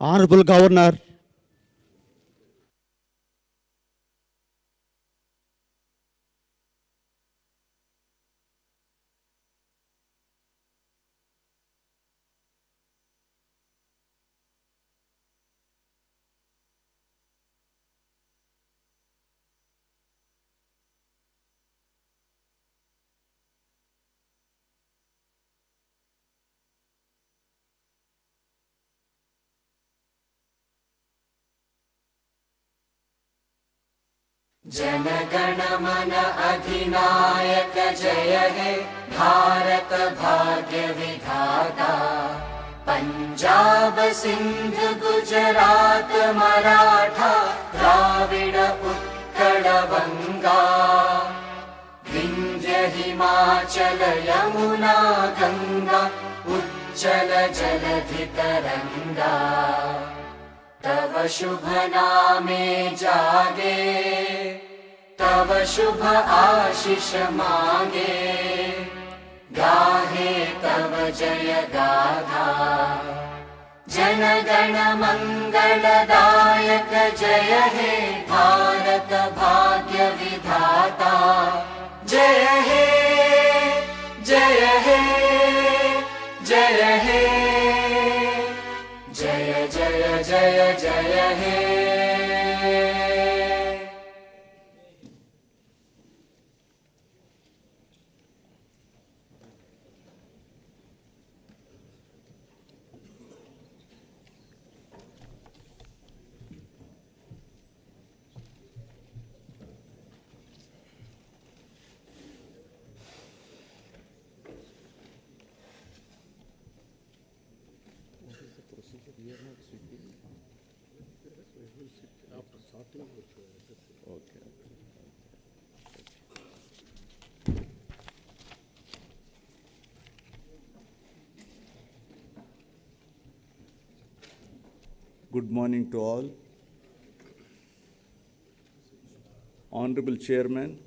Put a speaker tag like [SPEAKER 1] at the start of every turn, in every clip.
[SPEAKER 1] Honorable Governor,
[SPEAKER 2] जनगण मन अधिनायक जय हे भारत भाग्य विधाता। पंजाब सिंध गुजरात मराठा द्राविड उत्कल बंगा। विंध्य हिमाचल यमुना गंगा उच्चल जलधि तरंगा। तव शुभ नामे जागे तव शुभ आशीष मांगे। गाहे तव जय गाथा जनगण मंगलदायक जय हे भारत भाग्य विधाता। जय हे जय हे जय हे जय जय जय जय हे।
[SPEAKER 3] Good morning to all. Honorable Chairman,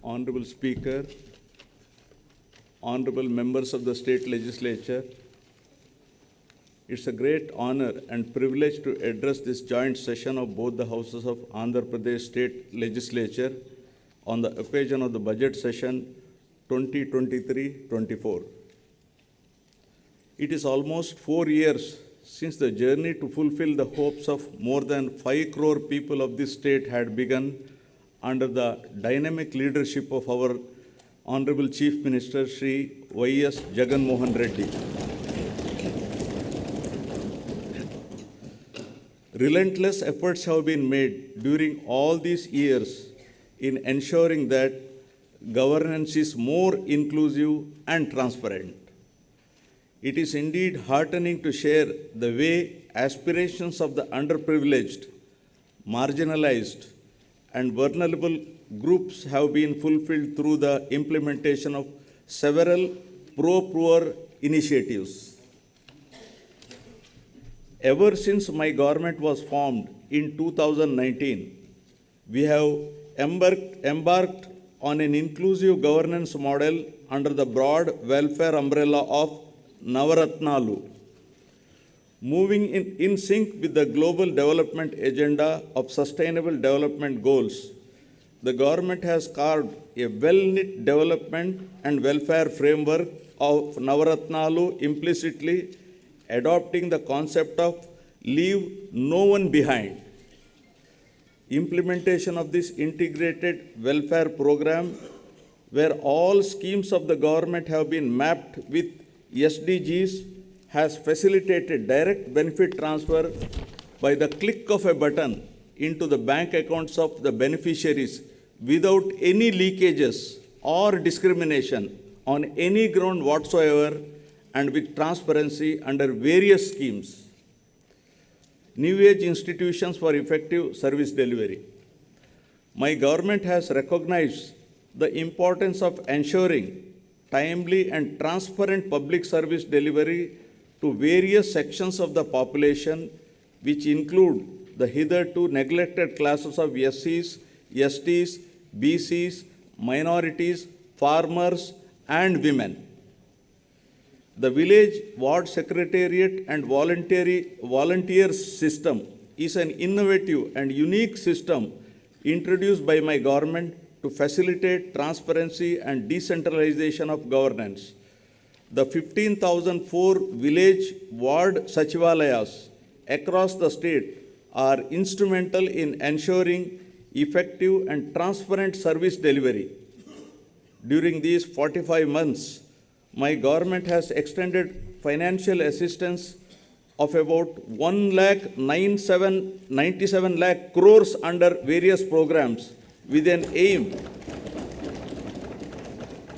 [SPEAKER 3] Honorable Speaker, Honorable Members of the State Legislature, it's a great honor and privilege to address this joint session of both the houses of Andhra Pradesh State Legislature on the occasion of the budget session 2023-24. It is almost 4 years since the journey to fulfill the hopes of more than 5 crore people of this state had begun under the dynamic leadership of our Honorable Chief Minister Shri Y.S. Jagan Mohan Reddy. Relentless efforts have been made during all these years in ensuring that governance is more inclusive and transparent. It is indeed heartening to share the way aspirations of the underprivileged, marginalized, and vulnerable groups have been fulfilled through the implementation of several pro-poor initiatives. Ever since my government was formed in 2019, we have embarked on an inclusive governance model under the broad welfare umbrella of Navaratnalu. Moving in sync with the global development agenda of sustainable development goals, the government has carved a well-knit development and welfare framework of Navaratnalu, implicitly adopting the concept of leave no one behind. Implementation of this integrated welfare program, where all schemes of the government have been mapped with SDGs, has facilitated direct benefit transfer by the click of a button into the bank accounts of the beneficiaries without any leakages or discrimination on any ground whatsoever, and with transparency under various schemes. New age institutions for effective service delivery. My government has recognized the importance of ensuring timely and transparent public service delivery to various sections of the population, which include the hitherto neglected classes of SCs, STs, BCs, minorities, farmers, and women. The village ward secretariat and volunteers system is an innovative and unique system introduced by my government to facilitate transparency and decentralization of governance. The 15,004 village ward sachivalayas across the state are instrumental in ensuring effective and transparent service delivery. During these 45 months, my government has extended financial assistance of about 97 lakh crores under various programs with an aim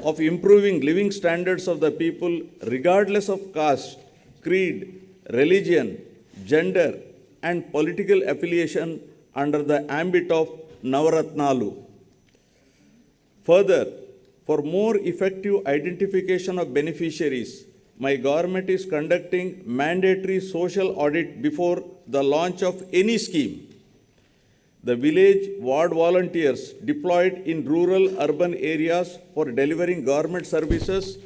[SPEAKER 3] of improving living standards of the people regardless of caste, creed, religion, gender, and political affiliation under the ambit of Navaratnalu. Further, for more effective identification of beneficiaries, my government is conducting mandatory social audit before the launch of any scheme. The village ward volunteers deployed in rural urban areas for delivering government services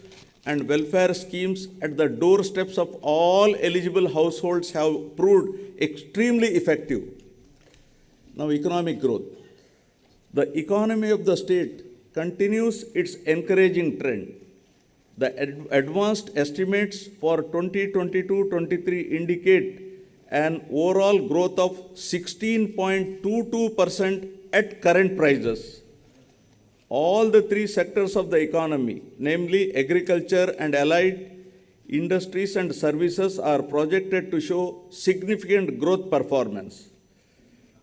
[SPEAKER 3] and welfare schemes at the doorsteps of all eligible households have proved extremely effective. Now, economic growth. The economy of the state continues its encouraging trend. The advanced estimates for 2022-23 indicate an overall growth of 16.22% at current prices. All the three sectors of the economy, namely agriculture and allied industries and services, are projected to show significant growth performance.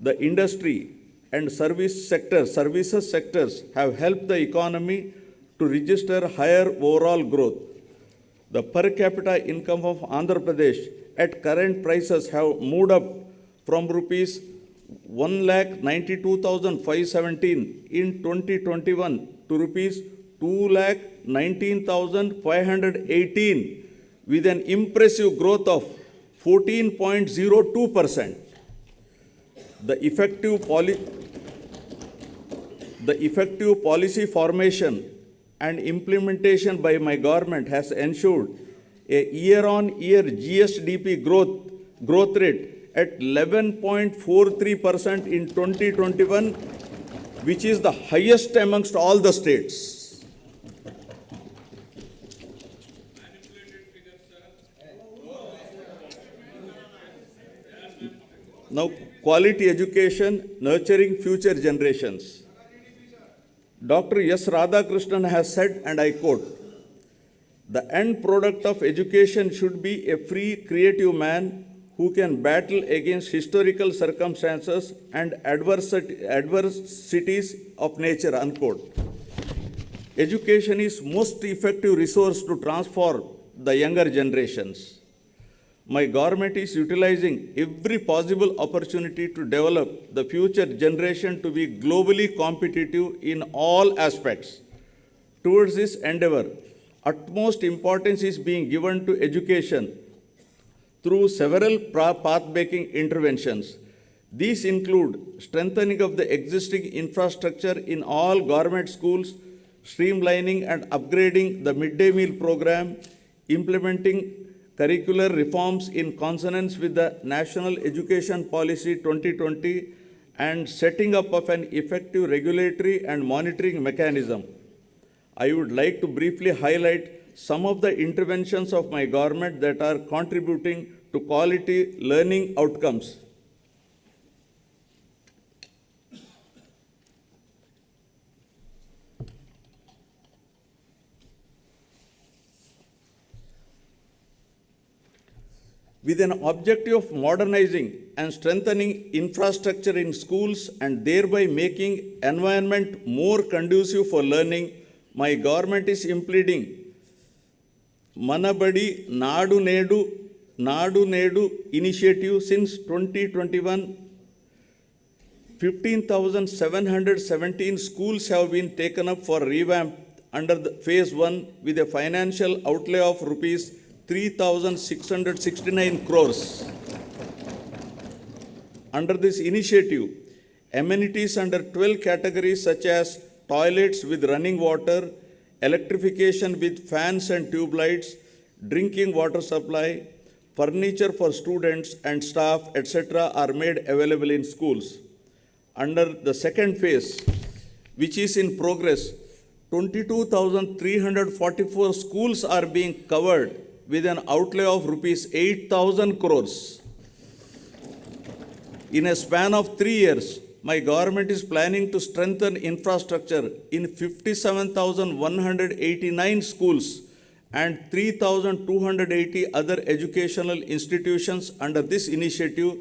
[SPEAKER 3] The industry and services sectors have helped the economy to register higher overall growth. The per capita income of Andhra Pradesh at current prices have moved up from rupees 1,92,517 in 2021 to rupees 2,19,518 with an impressive growth of 14.02%. The effective policy formation and implementation by my government has ensured a year-on-year GSDP growth rate at 11.43% in 2021, which is the highest amongst all the states. Now, quality education, nurturing future generations. Dr. S. Radhakrishnan has said, and I quote, "The end product of education should be a free, creative man who can battle against historical circumstances and adversities of nature," unquote. Education is most effective resource to transform the younger generations. My government is utilizing every possible opportunity to develop the future generation to be globally competitive in all aspects. Towards this endeavor, utmost importance is being given to education through several path-breaking interventions. These include strengthening of the existing infrastructure in all government schools, streamlining and upgrading the midday meal program, implementing curricular reforms in consonance with the National Education Policy 2020, and setting up of an effective regulatory and monitoring mechanism. I would like to briefly highlight some of the interventions of my government that are contributing to quality learning outcomes. With an objective of modernizing and strengthening infrastructure in schools and thereby making environment more conducive for learning, my government is implementing Manabadi Nadu Nedu initiative since 2021. 15,717 schools have been taken up for revamp under the phase 1 with a financial outlay of rupees 3,669 crores. Under this initiative, amenities under 12 categories such as toilets with running water, electrification with fans and tube lights, drinking water supply, furniture for students and staff, etc. are made available in schools. Under the second phase, which is in progress, 22,344 schools are being covered with an outlay of rupees 8,000 crores. In a span of 3 years, my government is planning to strengthen infrastructure in 57,189 schools and 3,280 other educational institutions under this initiative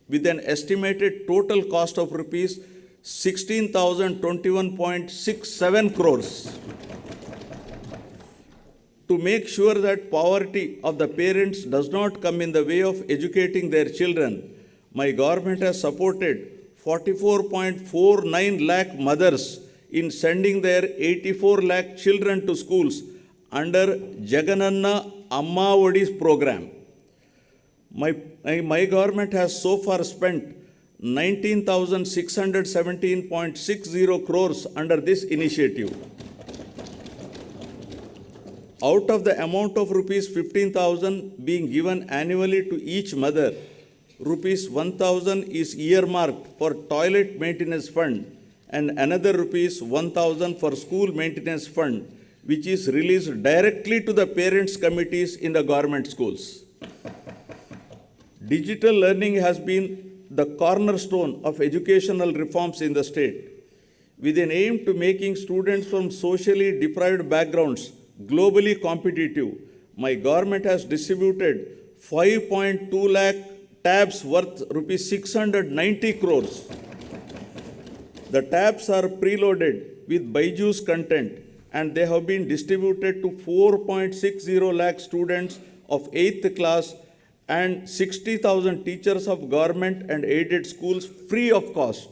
[SPEAKER 3] with an estimated total cost of rupees 16,021.67 crores. To make sure that poverty of the parents does not come in the way of educating their children, my government has supported 44.49 lakh mothers in sending their 84 lakh children to schools under Jagan Amma Odi's program. My government has so far spent 19,617.60 crores under this initiative. Out of the amount of rupees 15,000 being given annually to each mother, rupees 1,000 is earmarked for toilet maintenance fund and another rupees 1,000 for school maintenance fund, which is released directly to the parents' committees in the government schools. Digital learning has been the cornerstone of educational reforms in the state. With an aim to making students from socially deprived backgrounds globally competitive, my government has distributed 5.2 lakh tabs worth rupees 690 crores. The tabs are preloaded with Byju's content and they have been distributed to 4.60 lakh students of 8th class and 60,000 teachers of government and aided schools free of cost.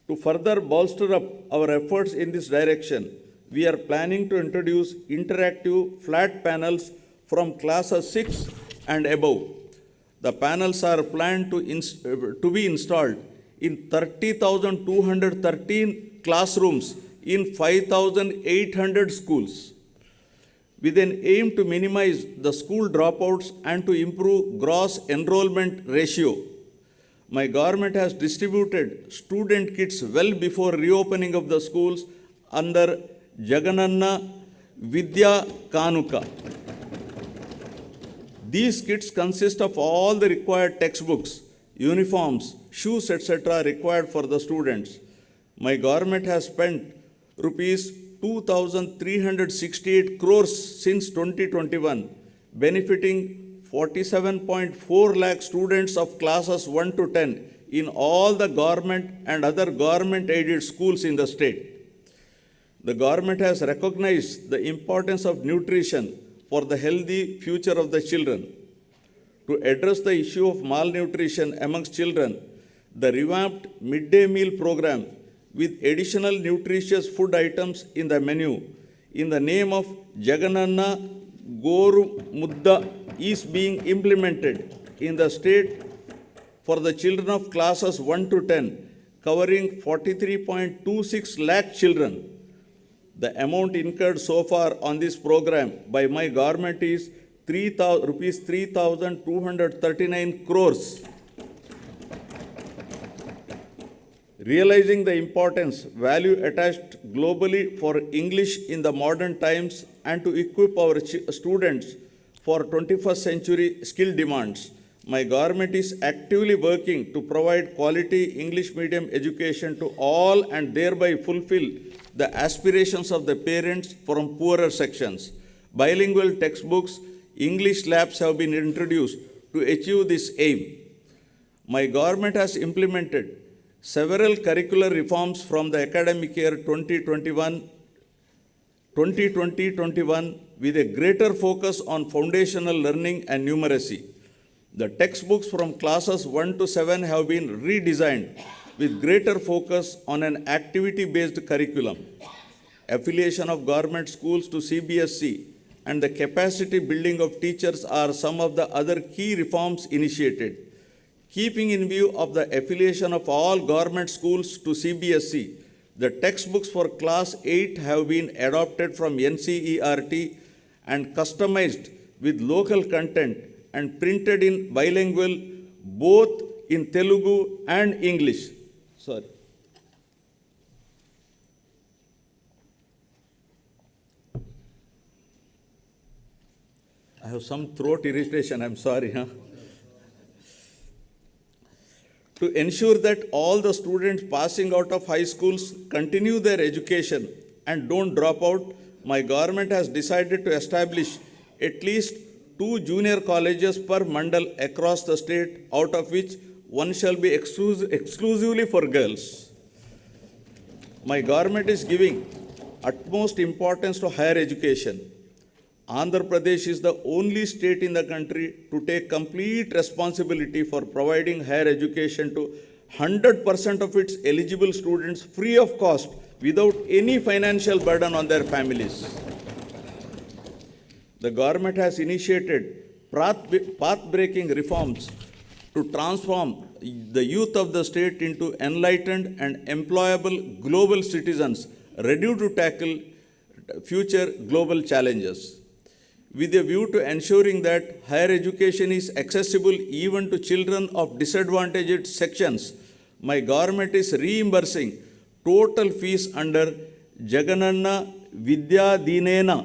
[SPEAKER 3] To further bolster up our efforts in this direction, we are planning to introduce interactive flat panels from classes 6 and above. The panels are planned to be installed in 30,213 classrooms in 5,800 schools. With an aim to minimize the school dropouts and to improve gross enrollment ratio, my government has distributed student kits well before reopening of the schools under Jagananna Vidya Kanuka. These kits consist of all the required textbooks, uniforms, shoes, etc. required for the students. My government has spent rupees 2,368 crores since 2021, benefiting 47.4 lakh students of classes 1 to 10 in all the government and other government-aided schools in the state. The government has recognized the importance of nutrition for the healthy future of the children. To address the issue of malnutrition amongst children, the revamped midday meal program with additional nutritious food items in the menu in the name of Jagananna Goru Mudda is being implemented in the state for the children of classes 1 to 10, covering 43.26 lakh children. The amount incurred so far on this program by my government is rupees 3,239 crores. Realizing the importance, value attached globally for English in the modern times and to equip our students for 21st century skill demands, my government is actively working to provide quality English medium education to all and thereby fulfill the aspirations of the parents from poorer sections. Bilingual textbooks, English labs have been introduced to achieve this aim. My government has implemented several curricular reforms from the academic year 2020-21 with a greater focus on foundational learning and numeracy. The textbooks from classes 1 to 7 have been redesigned with greater focus on an activity-based curriculum. Affiliation of government schools to CBSE and the capacity building of teachers are some of the other key reforms initiated. Keeping in view of the affiliation of all government schools to CBSE, the textbooks for class 8 have been adopted from NCERT and customized with local content and printed in bilingual both in Telugu and English. Sorry. I have some throat irritation, I'm sorry. To ensure that all the students passing out of high schools continue their education and don't drop out, my government has decided to establish at least 2 junior colleges per mandal across the state, out of which one shall be exclusively for girls. My government is giving utmost importance to higher education. Andhra Pradesh is the only state in the country to take complete responsibility for providing higher education to 100% of its eligible students free of cost without any financial burden on their families. The government has initiated path-breaking reforms to transform the youth of the state into enlightened and employable global citizens ready to tackle future global challenges. With a view to ensuring that higher education is accessible even to children of disadvantaged sections, my government is reimbursing total fees under Jagananna Vidya Dinena.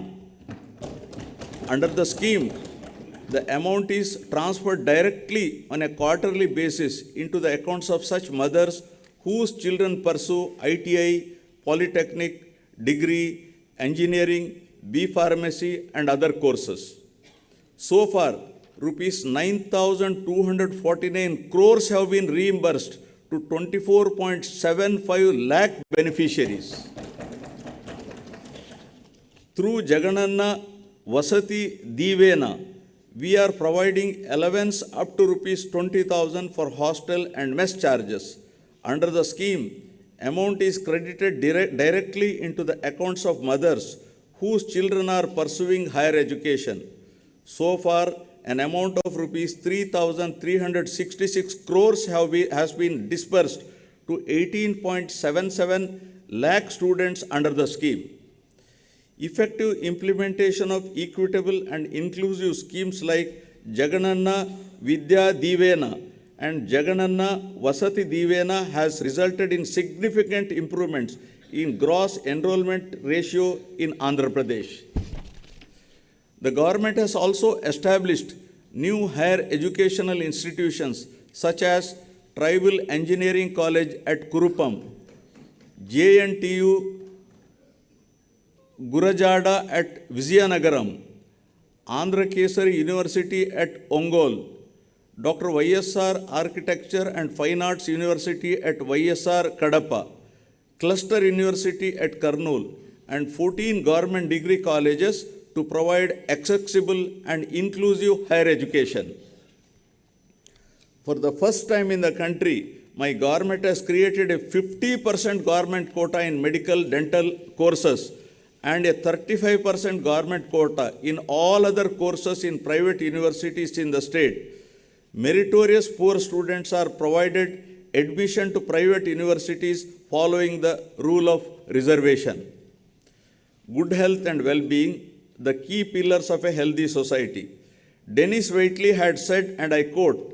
[SPEAKER 3] Under the scheme, the amount is transferred directly on a quarterly basis into the accounts of such mothers whose children pursue ITI, polytechnic, degree, engineering, B Pharmacy and other courses. So far, rupees 9,249 crores have been reimbursed to 24.75 lakh beneficiaries. Through Jagananna Vasati Divena, we are providing allowance up to rupees 20,000 for hostel and mess charges. Under the scheme, amount is credited directly into the accounts of mothers whose children are pursuing higher education. So far, an amount of rupees 3,366 crores has been disbursed to 18.77 lakh students under the scheme. Effective implementation of equitable and inclusive schemes like Jagananna Vidya Divena and Jagananna Vasati Divena has resulted in significant improvements in gross enrollment ratio in Andhra Pradesh. The government has also established new higher educational institutions such as Tribal Engineering College at Kurupam, JNTU Gurajada at Vizianagaram, Andhra Kesari University at Ongole, Dr. YSR Architecture and Fine Arts University at YSR Kadapa, Cluster University at Kurnool, and 14 government degree colleges to provide accessible and inclusive higher education. For the first time in the country, my government has created a 50% government quota in medical dental courses and a 35% government quota in all other courses in private universities in the state. Meritorious poor students are provided admission to private universities following the rule of reservation. Good health and well-being, the key pillars of a healthy society. Dennis Waitley had said, and I quote,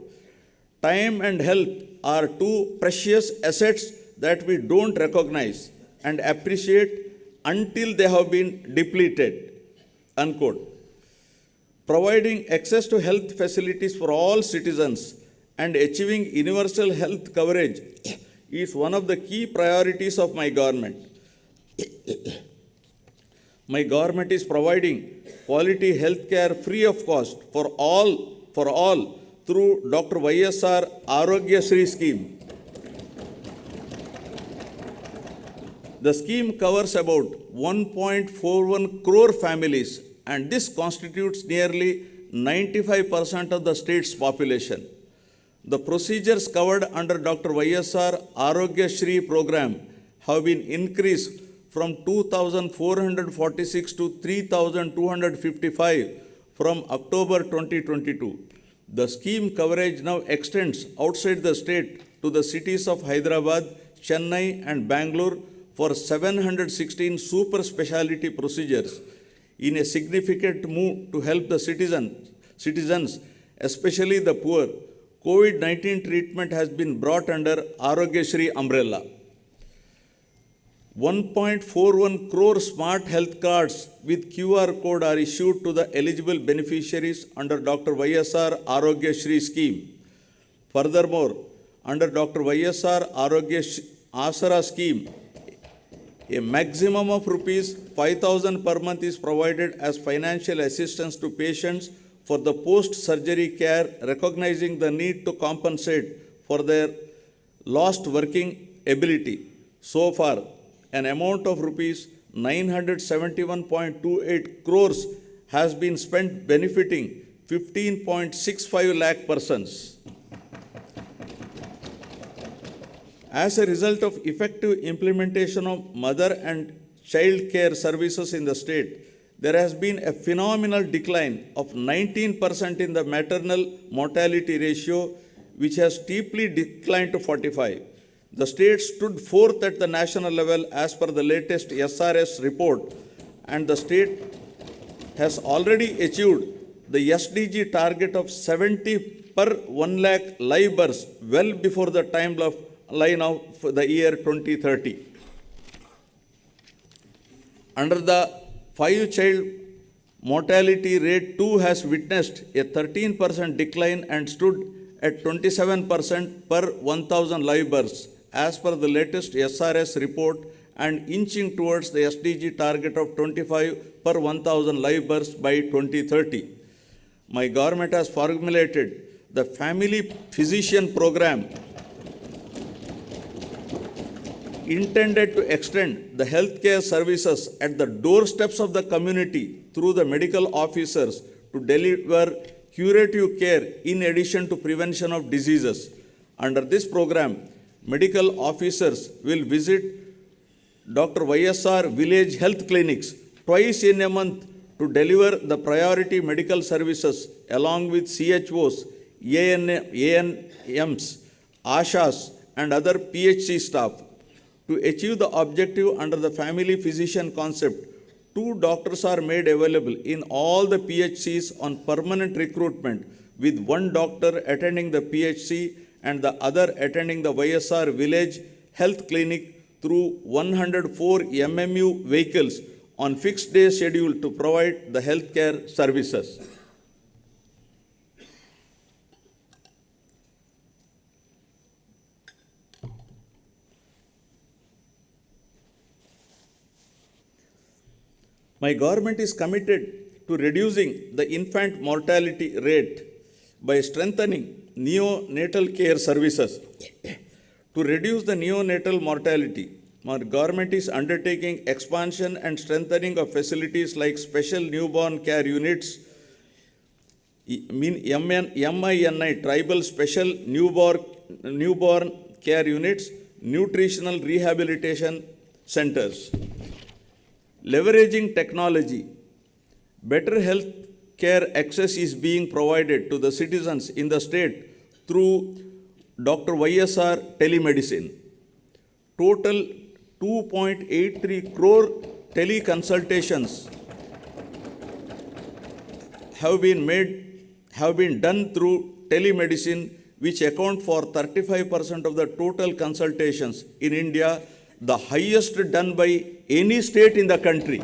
[SPEAKER 3] "Time and health are two precious assets that we don't recognize and appreciate until they have been depleted," unquote. Providing access to health facilities for all citizens and achieving universal health coverage is one of the key priorities of my government. My government is providing quality health care free of cost for all through Dr. YSR Arogya Shri scheme. The scheme covers about 1.41 crore families, and this constitutes nearly 95% of the state's population. The procedures covered under Dr. YSR Arogya Shri program have been increased from 2,446 to 3,255 from October 2022. The scheme coverage now extends outside the state to the cities of Hyderabad, Chennai and Bangalore for 716 super specialty procedures. in a significant move to help the citizens, especially the poor. COVID-19 treatment has been brought under Arogya Shri umbrella. 1.41 crore smart health cards with QR code are issued to the eligible beneficiaries under Dr. YSR Arogya Shri scheme. Furthermore, under Dr. YSR Arogya Asara scheme, a maximum of rupees 5,000 per month is provided as financial assistance to patients for the post-surgery care, recognizing the need to compensate for their lost working ability. So far, an amount of rupees 971.28 crores has been spent benefiting 15.65 lakh persons. As a result of effective implementation of mother and child care services in the state, there has been a phenomenal decline of 19% in the maternal mortality ratio, which has steeply declined to 45. The state stood fourth at the national level as per the latest SRS report, and the state has already achieved the SDG target of 70 per 1 lakh live births well before the timeline of the year 2030. Under the 5-child mortality rate too has witnessed a 13% decline and stood at 27% per 1,000 live births as per the latest SRS report, and inching towards the SDG target of 25 per 1,000 live births by 2030. My government has formulated the Family Physician Program intended to extend the healthcare services at the doorsteps of the community through the medical officers to deliver curative care in addition to prevention of diseases. Under this program, medical officers will visit Dr. YSR village health clinics twice in a month to deliver the priority medical services along with CHOs, ANMs, ASHAs, and other PHC staff. To achieve the objective under the family physician concept, 2 doctors are made available in all the PHCs on permanent recruitment, with 1 doctor attending the PHC and the other attending the YSR village health clinic through 104 MMU vehicles on fixed day schedule to provide the healthcare services. My government is committed to reducing the infant mortality rate by strengthening neonatal care services. To reduce the neonatal mortality, my government is undertaking expansion and strengthening of facilities like special newborn care units, MINI, tribal special newborn care units, nutritional rehabilitation centers. Leveraging technology, better health care access is being provided to the citizens in the state through Dr. YSR telemedicine. Total 2.83 crore teleconsultations have been done through telemedicine, which account for 35% of the total consultations in India, the highest done by any state in the country.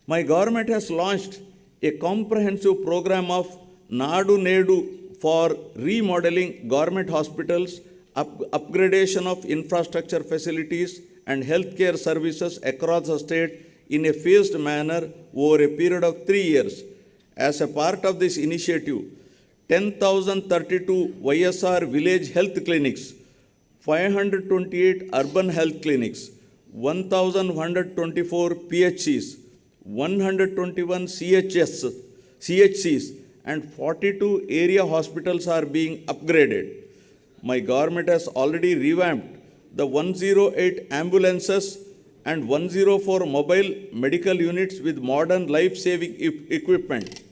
[SPEAKER 3] My government has launched a comprehensive program of Nadu Nedu for remodeling government hospitals, upgradation of infrastructure facilities and healthcare services across the state in a phased manner over a period of 3 years. As a part of this initiative, 10,032 YSR village health clinics, 528 urban health clinics, 1,124 PHCs, 121 CHCs, and 42 area hospitals are being upgraded. My government has already revamped the 108 ambulances and 104 mobile medical units with modern life-saving equipment.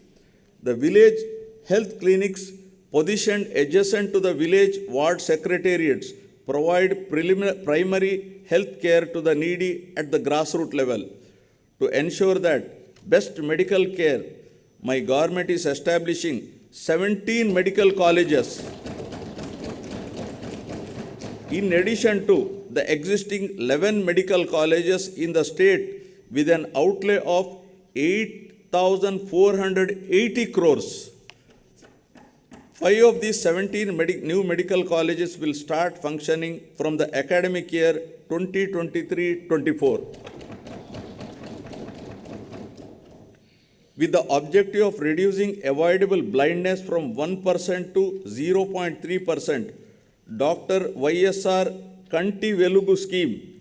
[SPEAKER 3] The village health clinics positioned adjacent to the village ward secretariats provide primary health care to the needy at the grassroots level. To ensure that best medical care, my government is establishing 17 medical colleges in addition to the existing 11 medical colleges in the state with an outlay of 8,480 crores. 5 of these 17 new medical colleges will start functioning from the academic year 2023-24. With the objective of reducing avoidable blindness from 1% to 0.3%, Dr. YSR Kanti Velugu scheme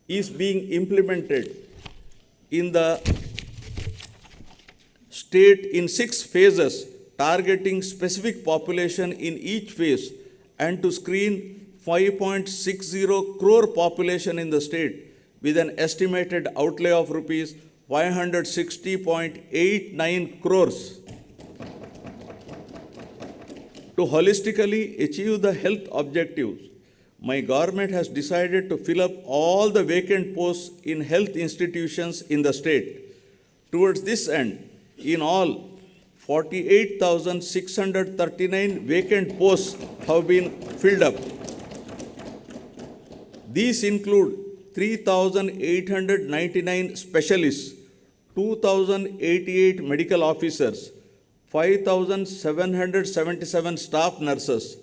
[SPEAKER 3] is being implemented in the state in 6 phases, targeting specific population in each phase and to screen 5.60 crore population in the state with an estimated outlay of rupees 560.89 crores. To holistically achieve the health objectives, my government has decided to fill up all the vacant posts in health institutions in the state. Towards this end, in all, 48,639 vacant posts have been filled up. These include 3,899 specialists, 2,088 medical officers, 5,777 staff nurses,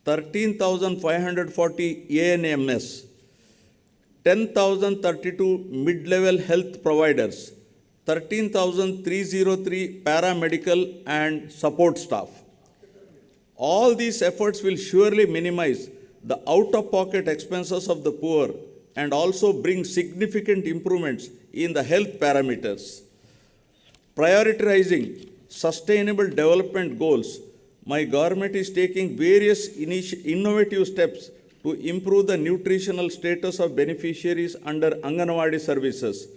[SPEAKER 3] 13,540 ANMS, 10,032 mid-level health providers, 13,303 paramedical and support staff. All these efforts will surely minimize the out-of-pocket expenses of the poor and also bring significant improvements in the health parameters. Prioritizing sustainable development goals, my government is taking various innovative steps to improve the nutritional status of beneficiaries under Anganwadi services.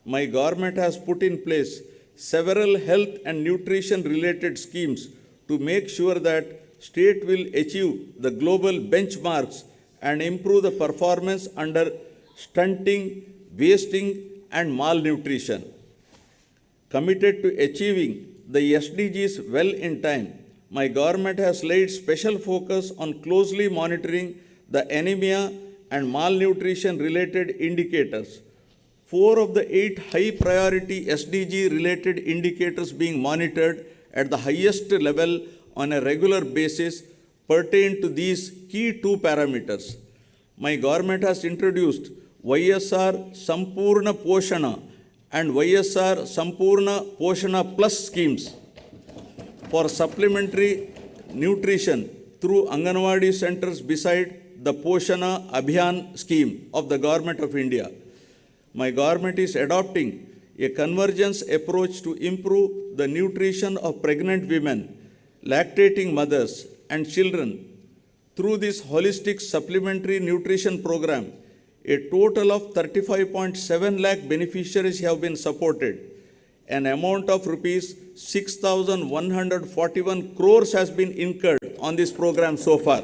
[SPEAKER 3] My government has put in place several health and nutrition related schemes to make sure that state will achieve the global benchmarks and improve the performance under stunting, wasting and malnutrition. Committed to achieving the SDGs well in time, my government has laid special focus on closely monitoring the anemia and malnutrition related indicators. 4 of the 8 high priority SDG related indicators being monitored at the highest level on a regular basis pertain to these key 2 parameters. My government has introduced YSR Sampurna Poshana and YSR Sampurna Poshana Plus schemes for supplementary nutrition through Anganwadi centers beside the Poshana Abhiyan scheme of the Government of India. My government is adopting a convergence approach to improve the nutrition of pregnant women, lactating mothers and children. Through this holistic supplementary nutrition program, a total of 35.7 lakh beneficiaries have been supported. An amount of rupees 6,141 crores has been incurred on this program so far.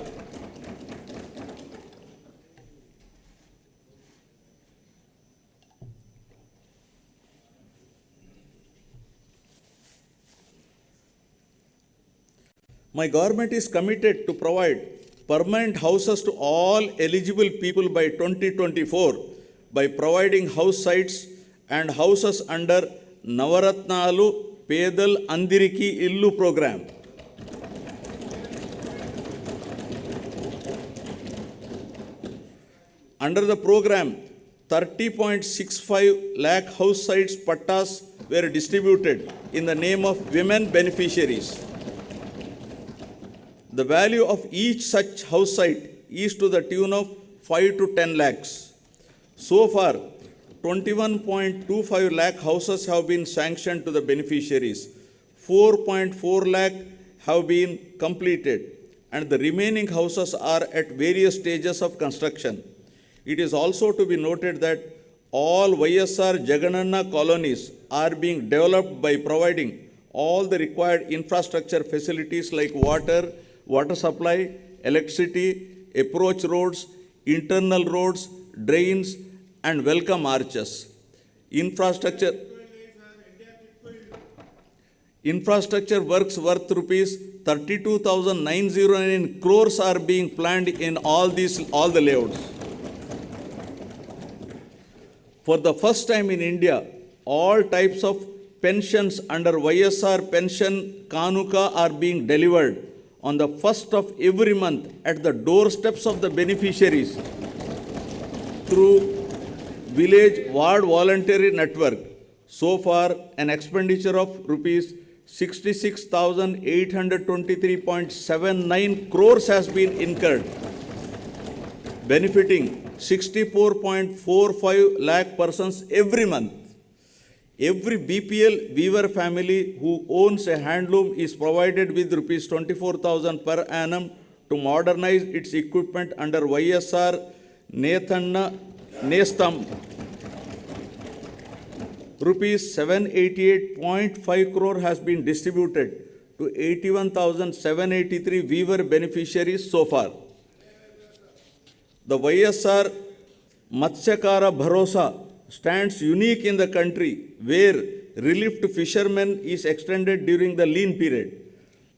[SPEAKER 3] My government is committed to provide permanent houses to all eligible people by 2024 by providing house sites and houses under Navaratnalu Pedal Andiriki Illu program. Under the program, 30.65 lakh house sites pattas were distributed in the name of women beneficiaries. The value of each such house site is to the tune of 5 to 10 lakhs. So far, 21.25 lakh houses have been sanctioned to the beneficiaries. 4.4 lakh have been completed, and the remaining houses are at various stages of construction. It is also to be noted that all YSR Jagananna colonies are being developed by providing all the required infrastructure facilities like water supply, electricity, approach roads, internal roads, drains, and welcome arches. Infrastructure works worth rupees 32,909 crores are being planned in all the layouts. For the first time in India, all types of pensions under YSR Pension Kanuka are being delivered on the first of every month at the doorsteps of the beneficiaries through Village Ward Voluntary Network. So far, an expenditure of rupees 66,823.79 crores has been incurred, benefiting 64.45 lakh persons every month. Every BPL weaver family who owns a handloom is provided with rupees 24,000 per annum to modernize its equipment under YSR Nethanna Nestam. Rupees 788.5 crore has been distributed to 81,783 weaver beneficiaries so far. The YSR Matsyakara Bharosa stands unique in the country, where relief to fishermen is extended during the lean period.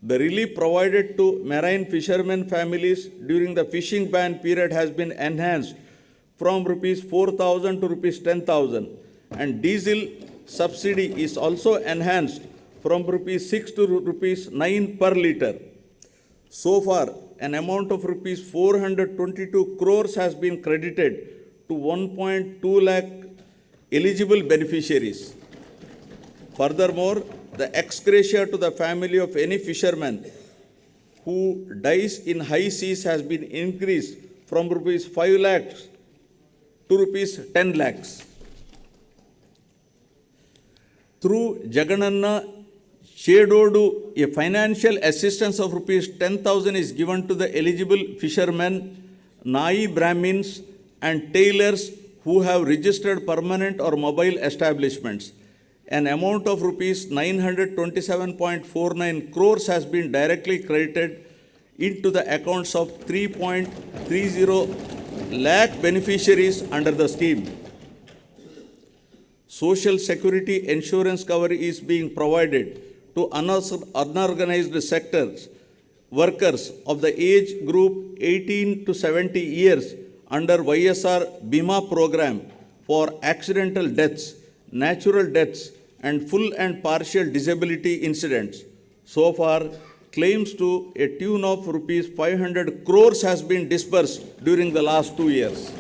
[SPEAKER 3] The relief provided to marine fishermen families during the fishing ban period has been enhanced from rupees 4,000 to rupees 10,000, and diesel subsidy is also enhanced from rupees 6 to rupees 9 per litre. So far, an amount of rupees 422 crores has been credited to 1.2 lakh eligible beneficiaries. Furthermore, the ex gratia to the family of any fisherman who dies in high seas has been increased from rupees 5 lakhs to rupees 10 lakhs. Through Jagananna Chedodu, a financial assistance of rupees 10,000 is given to the eligible fishermen, Nai Brahmins, and tailors who have registered permanent or mobile establishments. An amount of rupees 927.49 crores has been directly credited into the accounts of 3.30 lakh beneficiaries under the scheme. Social security insurance cover is being provided to unorganized sectors, workers of the age group 18 to 70 years under YSR Bima program for accidental deaths, natural deaths, and full and partial disability incidents. So far, claims to a tune of rupees 500 crores has been disbursed during the last 2 years.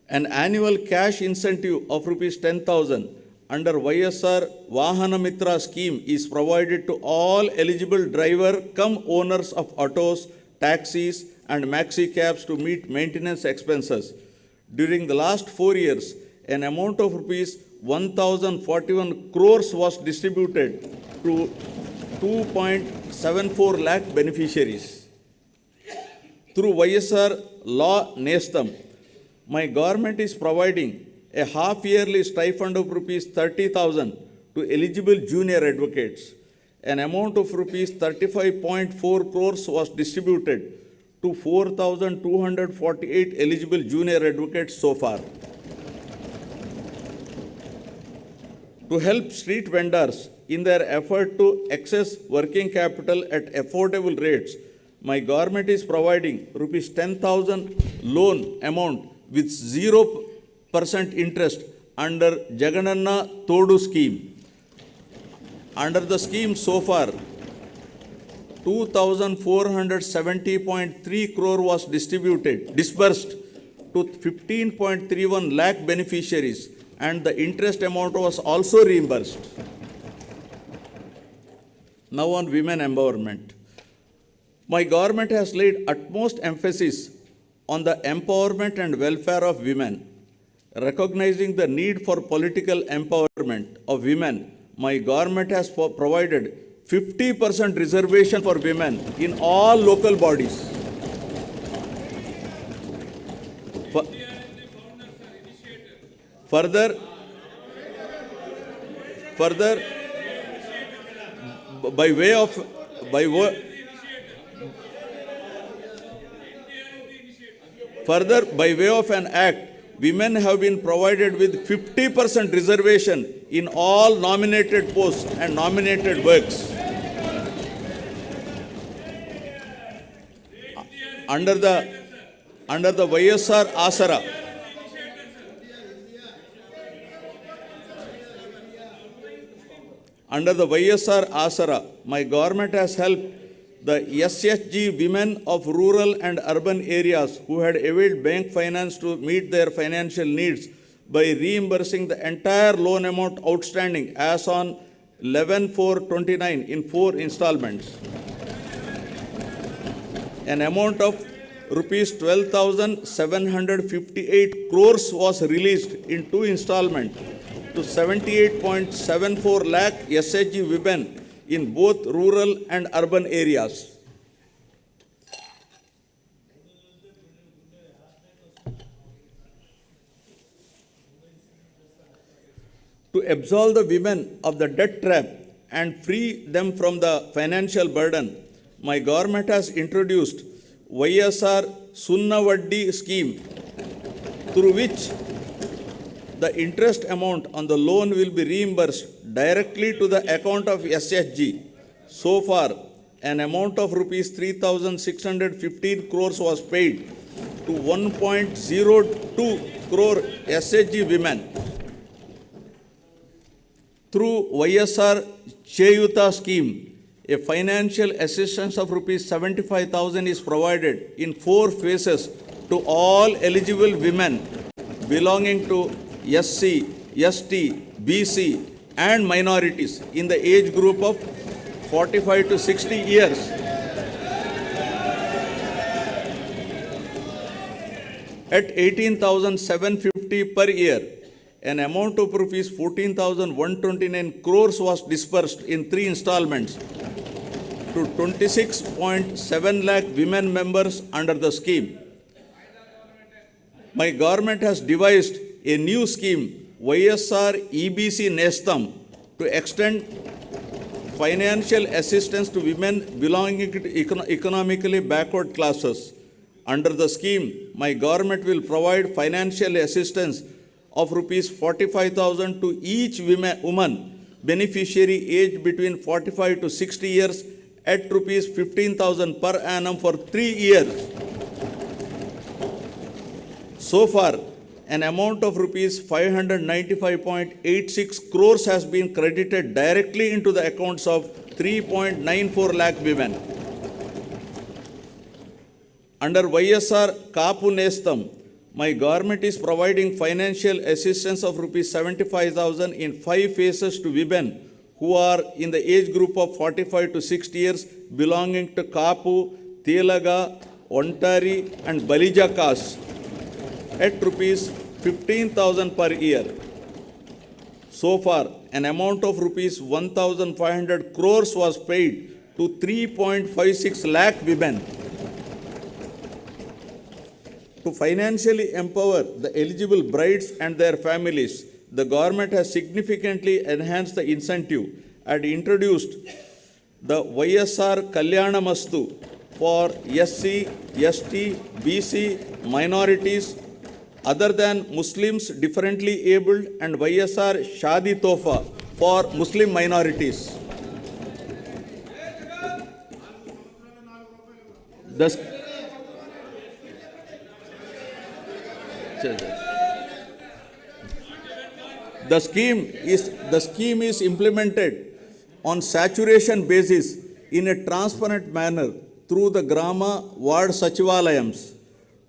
[SPEAKER 3] An annual cash incentive of rupees 10,000 under YSR Vahana Mitra scheme is provided to all eligible driver cum owners of autos, taxis, and maxi cabs to meet maintenance expenses. During the last 4 years, an amount of rupees 1,041 crores was distributed to 2.74 lakh beneficiaries. Through YSR Law Nestam, my government is providing a half-yearly stipend of rupees 30,000 to eligible junior advocates. An amount of rupees 35.4 crores was distributed to 4,248 eligible junior advocates so far. To help street vendors in their effort to access working capital at affordable rates, my government is providing rupees 10,000 loan amount with 0% interest under Jagananna Todu scheme. Under the scheme so far, 2,470.3 crore was disbursed to 15.31 lakh beneficiaries, and the interest amount was also reimbursed. Now on women empowerment. My government has laid utmost emphasis on the empowerment and welfare of women. Recognizing the need for political empowerment of women, my government has provided 50% reservation for women in all local bodies. Further, by way Further, by way of an act, women have been provided with 50% reservation in all nominated posts and nominated works. Under the YSR Asara, my government has helped the SHG women of rural and urban areas who had availed bank finance to meet their financial needs by reimbursing the entire loan amount outstanding as on 11/4/29 in 4 installments. An amount of rupees 12,758 crores was released in 2 installments to 78.74 lakh SHG women in both rural and urban areas. To absolve the women of the debt trap and free them from the financial burden, my government has introduced YSR Sunnavaddi scheme, through which the interest amount on the loan will be reimbursed directly to the account of SHG. So far, an amount of rupees 3,615 crores was paid to 1.02 crore SHG women. Through YSR Cheyuta scheme, a financial assistance of rupees 75,000 is provided in 4 phases to all eligible women belonging to SC, ST, BC and minorities in the age group of 45 to 60 years. At 18,750 per year, an amount of rupees 14,129 crores was disbursed in 3 installments to 26.7 lakh women members under the scheme. My government has devised a new scheme, YSR EBC Nestam, to extend financial assistance to women belonging to economically backward classes. Under the scheme, my government will provide financial assistance of rupees 45,000 to each woman beneficiary aged between 45 to 60 years at rupees 15,000 per annum for 3 years. So far, an amount of rupees 595.86 crores has been credited directly into the accounts of 3.94 lakh women. Under YSR Kapu Nestam, my government is providing financial assistance of rupees 75,000 in 5 phases to women who are in the age group of 45 to 60 years belonging to Kapu, Telaga, Ontari and Balija castes at rupees 15,000 per year. So far, an amount of rupees 1,500 crores was paid to 3.56 lakh women. To financially empower the eligible brides and their families, the government has significantly enhanced the incentive and introduced the YSR Kalyana Mastu for SC, ST, BC, minorities other than Muslims differently abled and YSR Shadi Tofa for Muslim minorities. The scheme is implemented on saturation basis in a transparent manner through the Grama Ward Sachivalayams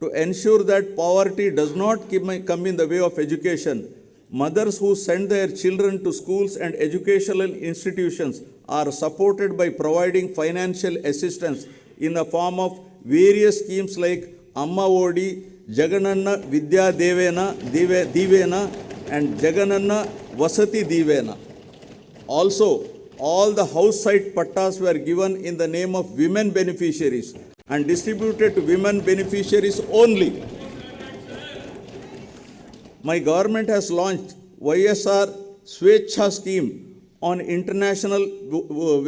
[SPEAKER 3] to ensure that poverty does not come in the way of education. Mothers who send their children to schools and educational institutions are supported by providing financial assistance in the form of various schemes like Amma Odi, Jagananna Vidya Divena and Jagananna Vasati Divena. Also, all the house site pattas were given in the name of women beneficiaries and distributed to women beneficiaries only. My government has launched YSR Swechha scheme on International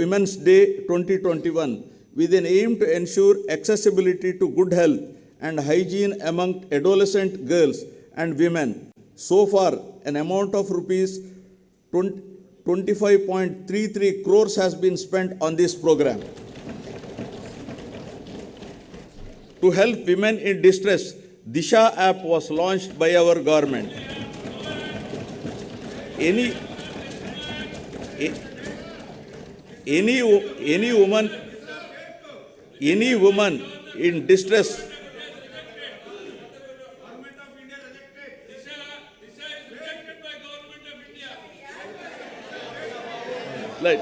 [SPEAKER 3] Women's Day 2021 with an aim to ensure accessibility to good health and hygiene among adolescent girls and women. So far, an amount of rupees 25.33 crores has been spent on this program. To help women in distress, Disha app was launched by our government. Any woman in distress. Wait.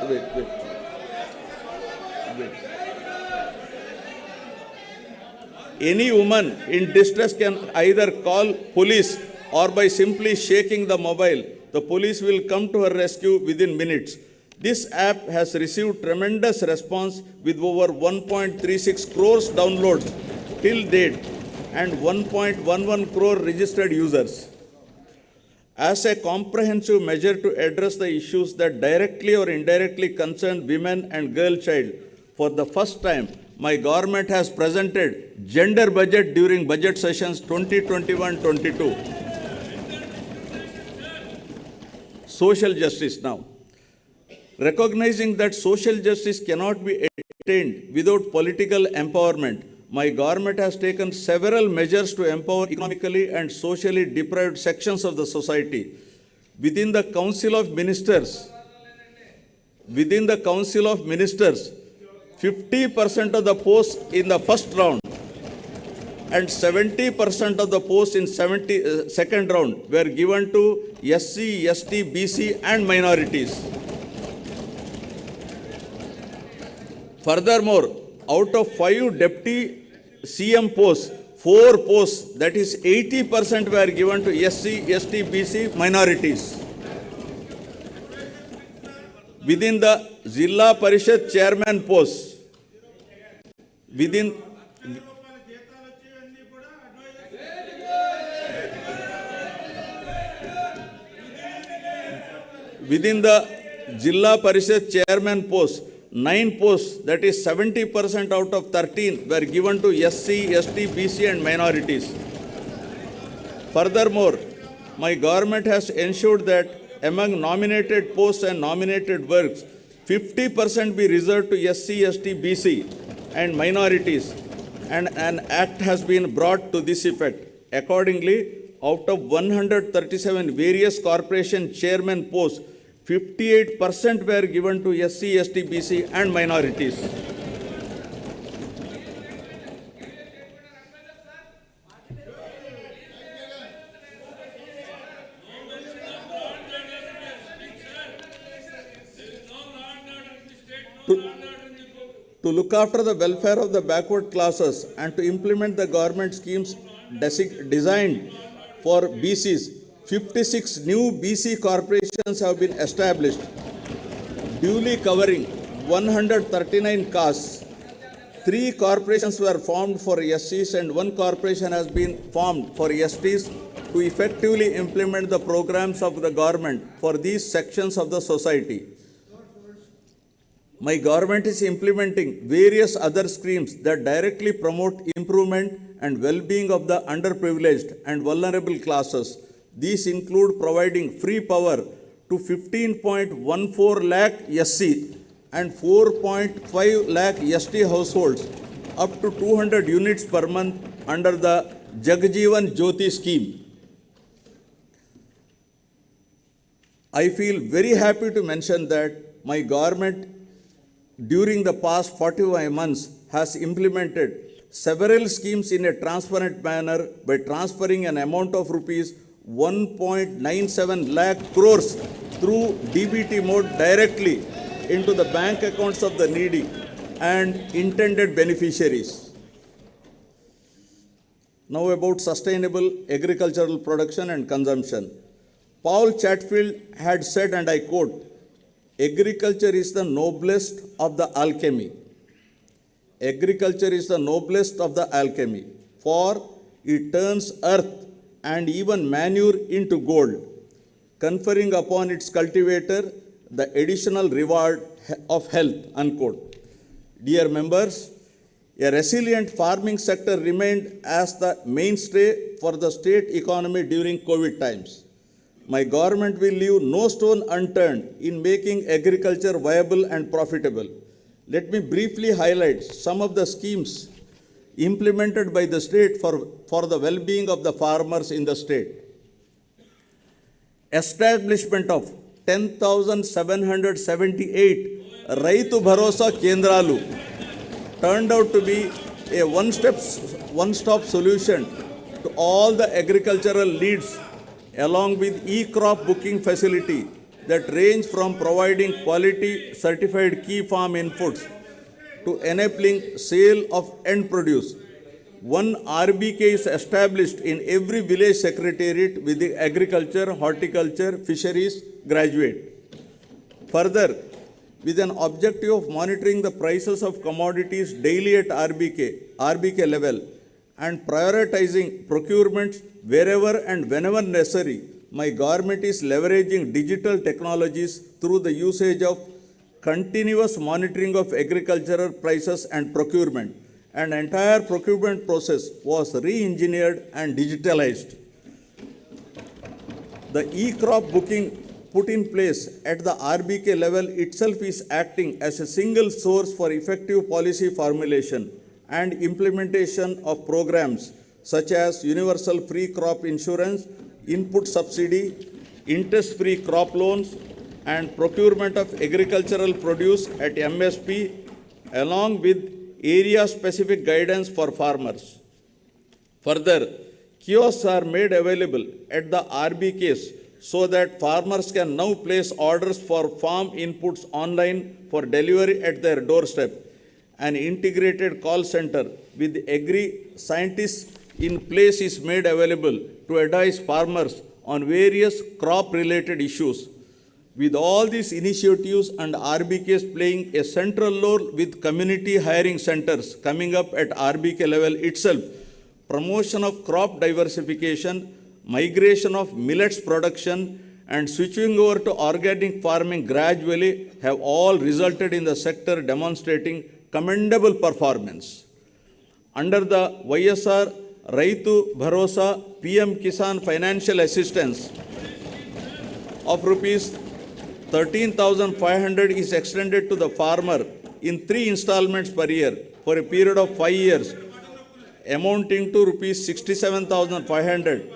[SPEAKER 3] Any woman in distress can either call police or by simply shaking the mobile, the police will come to her rescue within minutes. This app has received tremendous response with over 1.36 crores downloads till date and 1.11 crore registered users. As a comprehensive measure to address the issues that directly or indirectly concern women and girl child, for the first time, my government has presented gender budget during budget sessions 2021-22. Social justice now. Recognizing that social justice cannot be attained without political empowerment, my government has taken several measures to empower economically and socially deprived sections of the society. Within the Council of Ministers, 50% of the posts in the first round and 70% of the posts in second round were given to SC, ST, BC and minorities. Furthermore, out of 5 deputy CM posts, 4 posts, that is 80% were given to SC, ST, BC minorities. Within the Zilla Parishad chairman posts, within the Zilla Parishad chairman post, 9 posts, that is 70% out of 13, were given to SC, ST, BC and minorities. Furthermore, my government has ensured that among nominated posts and nominated works, 50% be reserved to SC, ST, BC and minorities, and an act has been brought to this effect. Accordingly, out of 137 various corporation chairman posts, 58% were given to SC, ST, BC and minorities. To look after the welfare of the backward classes and to implement the government schemes designed for BCs, 56 new BC corporations have been established, duly covering 139 castes. 3 corporations were formed for SCs and 1 corporation has been formed for STs to effectively implement the programs of the government for these sections of the society. My government is implementing various other schemes that directly promote improvement and well-being of the underprivileged and vulnerable classes. These include providing free power to 15.14 lakh SC and 4.5 lakh ST households up to 200 units per month under the Jagan Jyoti scheme. I feel very happy to mention that my government during the past 45 months has implemented several schemes in a transparent manner by transferring an amount of rupees 1.97 lakh crores through DBT mode directly into the bank accounts of the needy and intended beneficiaries. Now about sustainable agricultural production and consumption. Paul Chatfield had said, and I quote, "Agriculture is the noblest of the alchemy. Agriculture is the noblest of the alchemy, for it turns earth and even manure into gold, conferring upon its cultivator the additional reward of health," unquote. Dear members, A resilient farming sector remained as the mainstay for the state economy during COVID times. My government will leave no stone unturned in making agriculture viable and profitable. Let me briefly highlight some of the schemes implemented by the state for the well-being of the farmers in the state. Establishment of 10,778 Raitu Bharosa Kendralu turned out to be a one-stop solution to all the agricultural needs, along with e-crop booking facility that range from providing quality certified key farm inputs to enabling sale of end produce. One RBK is established in every village secretariat with the agriculture, horticulture, fisheries graduate. Further, with an objective of monitoring the prices of commodities daily at RBK level and prioritizing procurements wherever and whenever necessary, my government is leveraging digital technologies through the usage of continuous monitoring of agricultural prices and procurement. An entire procurement process was re-engineered and digitalized. The e-crop booking put in place at the RBK level itself is acting as a single source for effective policy formulation and implementation of programs such as universal free crop insurance, input subsidy, interest-free crop loans, and procurement of agricultural produce at MSP, along with area-specific guidance for farmers. Further, kiosks are made available at the RBKs so that farmers can now place orders for farm inputs online for delivery at their doorstep. An integrated call center with agri-scientists in place is made available to advise farmers on various crop-related issues. With all these initiatives and RBKs playing a central role with community hiring centers coming up at RBK level itself, promotion of crop diversification, migration of millets production, and switching over to organic farming gradually have all resulted in the sector demonstrating commendable performance. Under the YSR Raitu Bharosa PM Kisan financial assistance of rupees 13,500 is extended to the farmer in 3 installments per year for a period of 5 years, amounting to rupees 67,500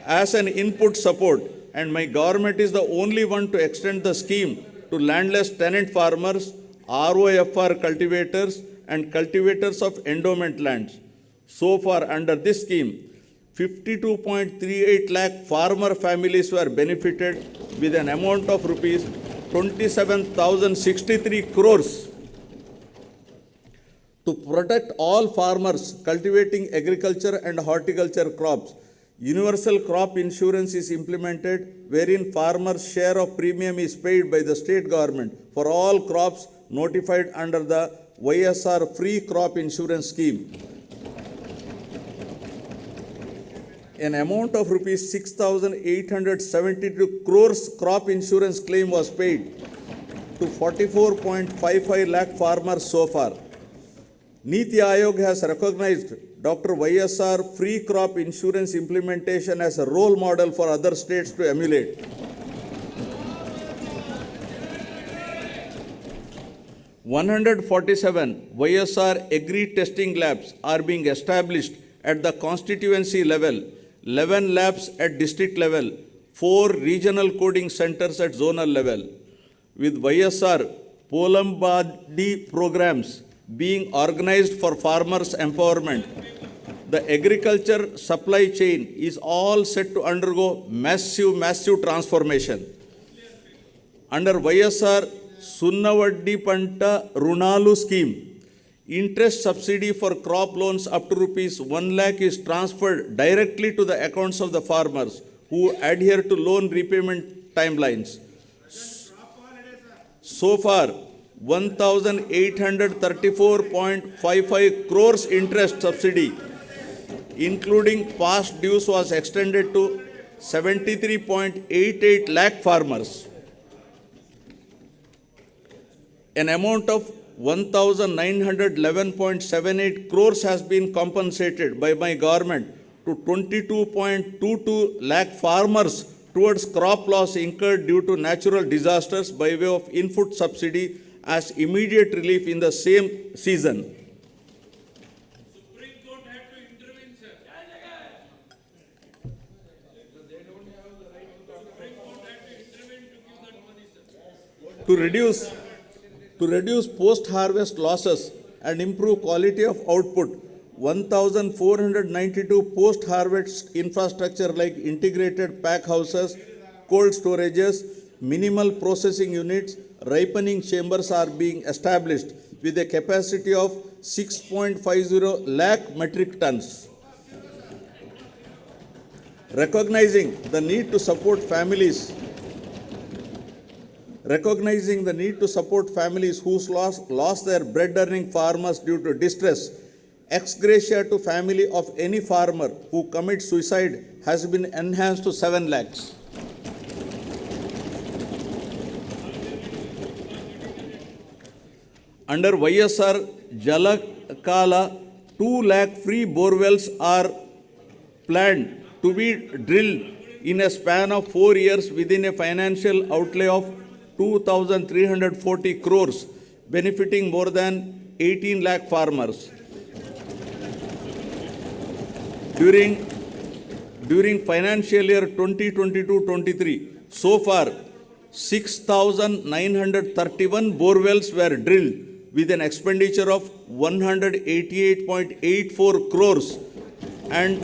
[SPEAKER 3] as an input support, and my government is the only one to extend the scheme to landless tenant farmers, ROFR cultivators, and cultivators of endowment lands. So far, under this scheme, 52.38 lakh farmer families were benefited with an amount of rupees 27,063 crores. To protect all farmers cultivating agriculture and horticulture crops, universal crop insurance is implemented, wherein farmers' share of premium is paid by the state government for all crops notified under the YSR free crop insurance scheme. An amount of rupees 6,872 crores crop insurance claim was paid to 44.55 lakh farmers so far. Niti Aayog has recognized Dr. YSR free crop insurance implementation as a role model for other states to emulate. (147) YSR agri testing labs are being established at the constituency level, 11 labs at district level, 4 regional coding centers at zonal level. With YSR Polambadi programs being organized for farmers' empowerment, the agriculture supply chain is all set to undergo massive transformation. Under YSR Sunnavaddi Panta Runalu scheme, interest subsidy for crop loans up to rupees 1 lakh is transferred directly to the accounts of the farmers who adhere to loan repayment timelines. So far, 1,834.55 crores interest subsidy, including past dues, was extended to 73.88 lakh farmers. An amount of 1,911.78 crores has been compensated by my government to 22.22 lakh farmers towards crop loss incurred due to natural disasters by way of input subsidy as immediate relief in the same season. To reduce post-harvest losses and improve quality of output, 1,492 post-harvest infrastructure like integrated pack houses, cold storages, minimal processing units, ripening chambers are being established with a capacity of 6.50 lakh metric tons. Recognizing the need to support families who lost their bread-earning farmers due to distress, ex gratia to family of any farmer who commits suicide has been enhanced to 7 lakhs. Under YSR Jalakala, 2 lakh free borewells are planned to be drilled in a span of 4 years within a financial outlay of 2,340 crores, benefiting more than 18 lakh farmers. During financial year 2022-23, so far 6,931 borewells were drilled with an expenditure of 188.84 crores and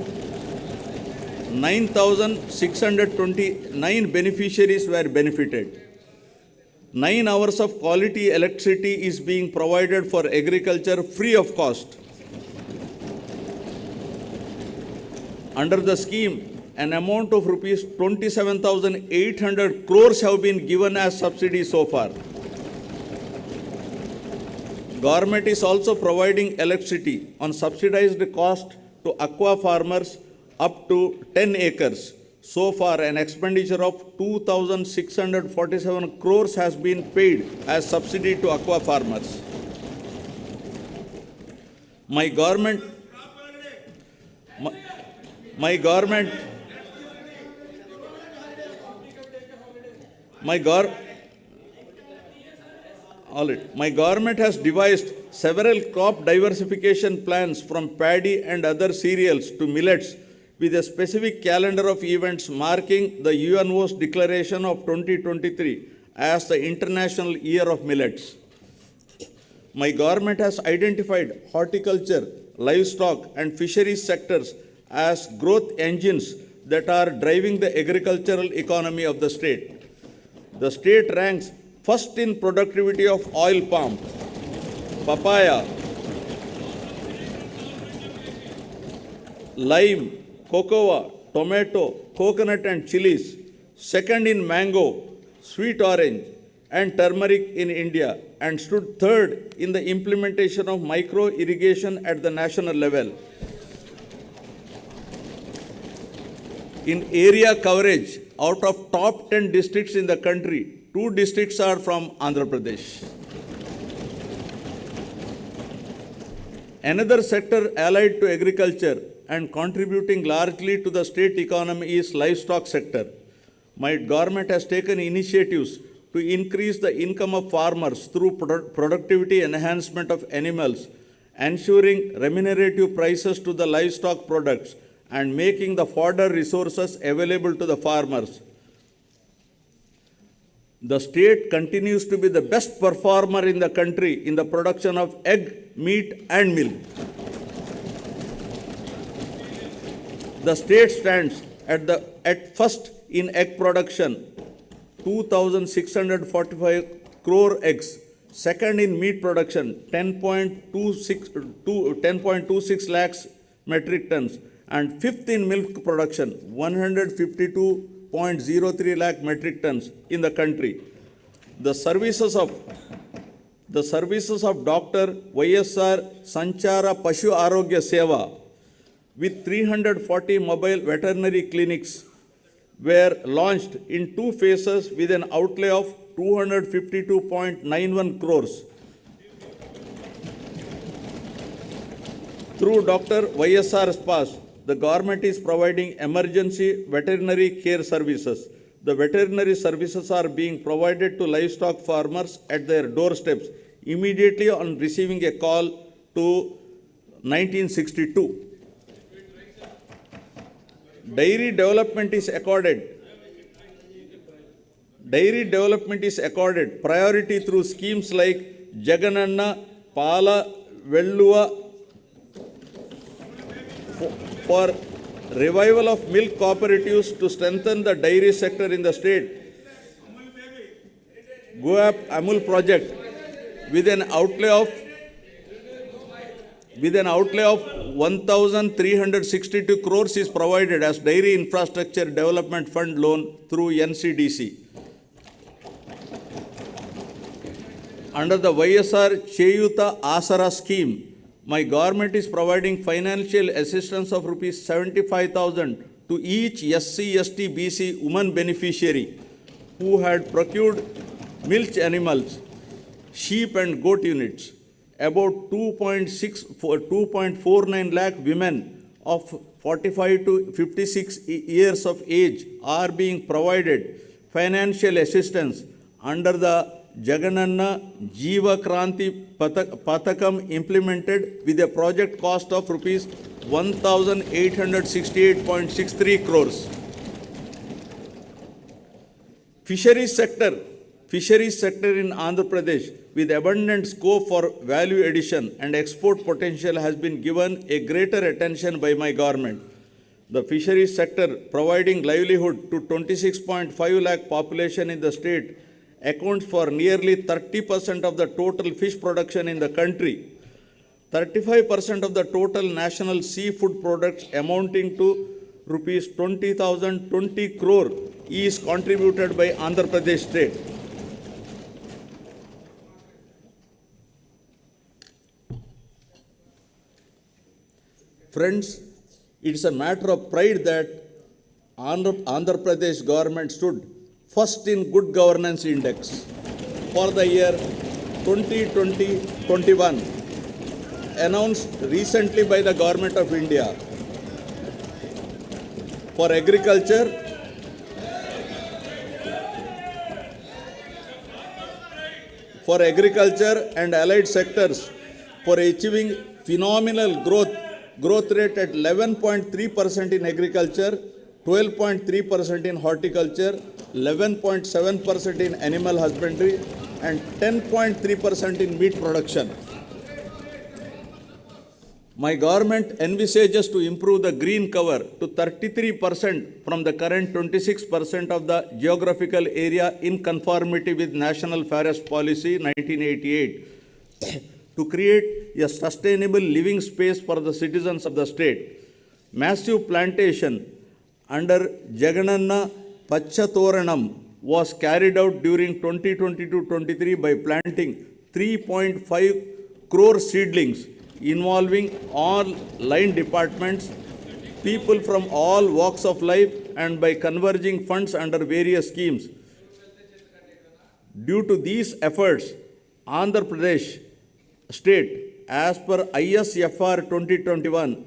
[SPEAKER 3] 9,629 beneficiaries were benefited. 9 hours of quality electricity is being provided for agriculture free of cost. Under the scheme, an amount of rupees 27,800 crores have been given as subsidy so far. Government is also providing electricity on subsidized cost to aqua farmers up to 10 acres. So far, an expenditure of 2,647 crores has been paid as subsidy to aqua farmers. My government has devised several crop diversification plans from paddy and other cereals to millets with a specific calendar of events marking the UNO's declaration of 2023 as the International Year of Millets. My government has identified horticulture, livestock and fisheries sectors as growth engines that are driving the agricultural economy of the state. The state ranks first in productivity of oil palm, papaya, lime, cocoa, tomato, coconut and chilies, second in mango, sweet orange and turmeric in India, and stood third in the implementation of micro irrigation at the national level. In area coverage, out of top 10 districts in the country, 2 districts are from Andhra Pradesh. Another sector allied to agriculture and contributing largely to the state economy is livestock sector. My government has taken initiatives to increase the income of farmers through productivity enhancement of animals, ensuring remunerative prices to the livestock products and making the fodder resources available to the farmers. The state continues to be the best performer in the country in the production of egg, meat and milk. The state stands at first in egg production, 2,645 crore eggs. Second in meat production, 10.26 lakhs metric tons. And fifth in milk production, 152.03 lakh metric tons in the country. The services of Dr. YSR Sanchara Pashu Arogya Seva with 340 mobile veterinary clinics were launched in 2 phases with an outlay of 252.91 crores. Through Dr. YSR SPAS, the government is providing emergency veterinary care services. The veterinary services are being provided to livestock farmers at their doorsteps immediately on receiving a call to 1962. Dairy development is accorded priority through schemes like Jagan, Pala, Velluva for revival of milk cooperatives to strengthen the dairy sector in the state. Goap Amul project with an outlay of 1,362 crores is provided as Dairy Infrastructure Development Fund loan through NCDC. Under the YSR Cheyuta Asara scheme, my government is providing financial assistance of rupees 75,000 to each SC, ST, BC woman beneficiary who had procured milch animals, sheep and goat units. About 2.49 lakh women of 45 to 56 years of age are being provided financial assistance under the Jagananna Jiva Kranti Pathakam implemented with a project cost of rupees 1,868.63 crores. Fisheries sector in Andhra Pradesh with abundant scope for value addition and export potential has been given a greater attention by my government. The fisheries sector, providing livelihood to 26.5 lakh population in the state, accounts for nearly 30% of the total fish production in the country. 35% of the total national seafood products amounting to rupees 20,020 crore is contributed by Andhra Pradesh state. Friends, it's a matter of pride that Andhra Pradesh government stood first in Good Governance Index for the year 2020-21, announced recently by the Government of India. For agriculture and allied sectors, for achieving phenomenal growth rate at 11.3% in agriculture, 12.3% in horticulture, 11.7% in animal husbandry, and 10.3% in meat production. My government envisages to improve the green cover to 33% from the current 26% of the geographical area in conformity with National Forest Policy 1988 to create a sustainable living space for the citizens of the state. Massive plantation under Jagananna Pachatoranam was carried out during 2022-23 by planting 3.5 crore seedlings involving all line departments, people from all walks of life, and by converging funds under various schemes. Due to these efforts, Andhra Pradesh state, as per ISFR 2021,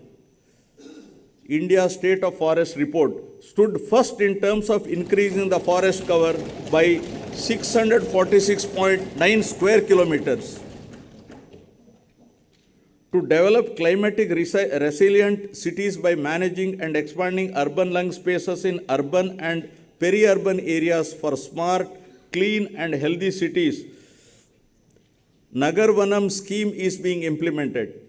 [SPEAKER 3] India State of Forest Report, stood first in terms of increasing the forest cover by 646.9 square kilometers. To develop climatic resilient cities by managing and expanding urban lung spaces in urban and peri-urban areas for smart, clean and healthy cities, Nagar Vanam scheme is being implemented.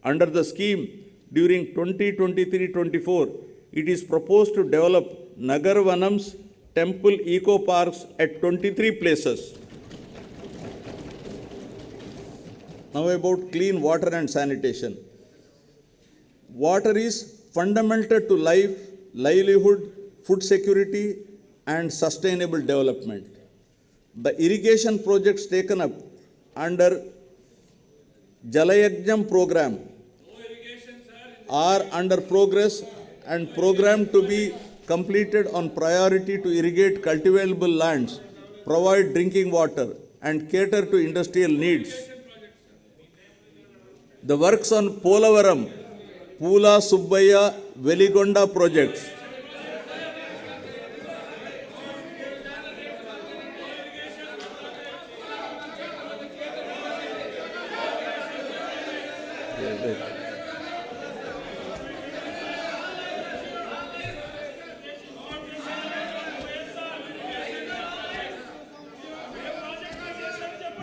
[SPEAKER 3] Under the scheme, during 2023-24, it is proposed to develop Nagar Vanams temple eco parks at 23 places. Now about clean water and sanitation. Water is fundamental to life, livelihood, food security and sustainable development. The irrigation projects taken up under Jalayajnam program are under progress and programmed to be completed on priority to irrigate cultivable lands, provide drinking water and cater to industrial needs. The works on Polavaram Pula Subbaya Veligonda projects.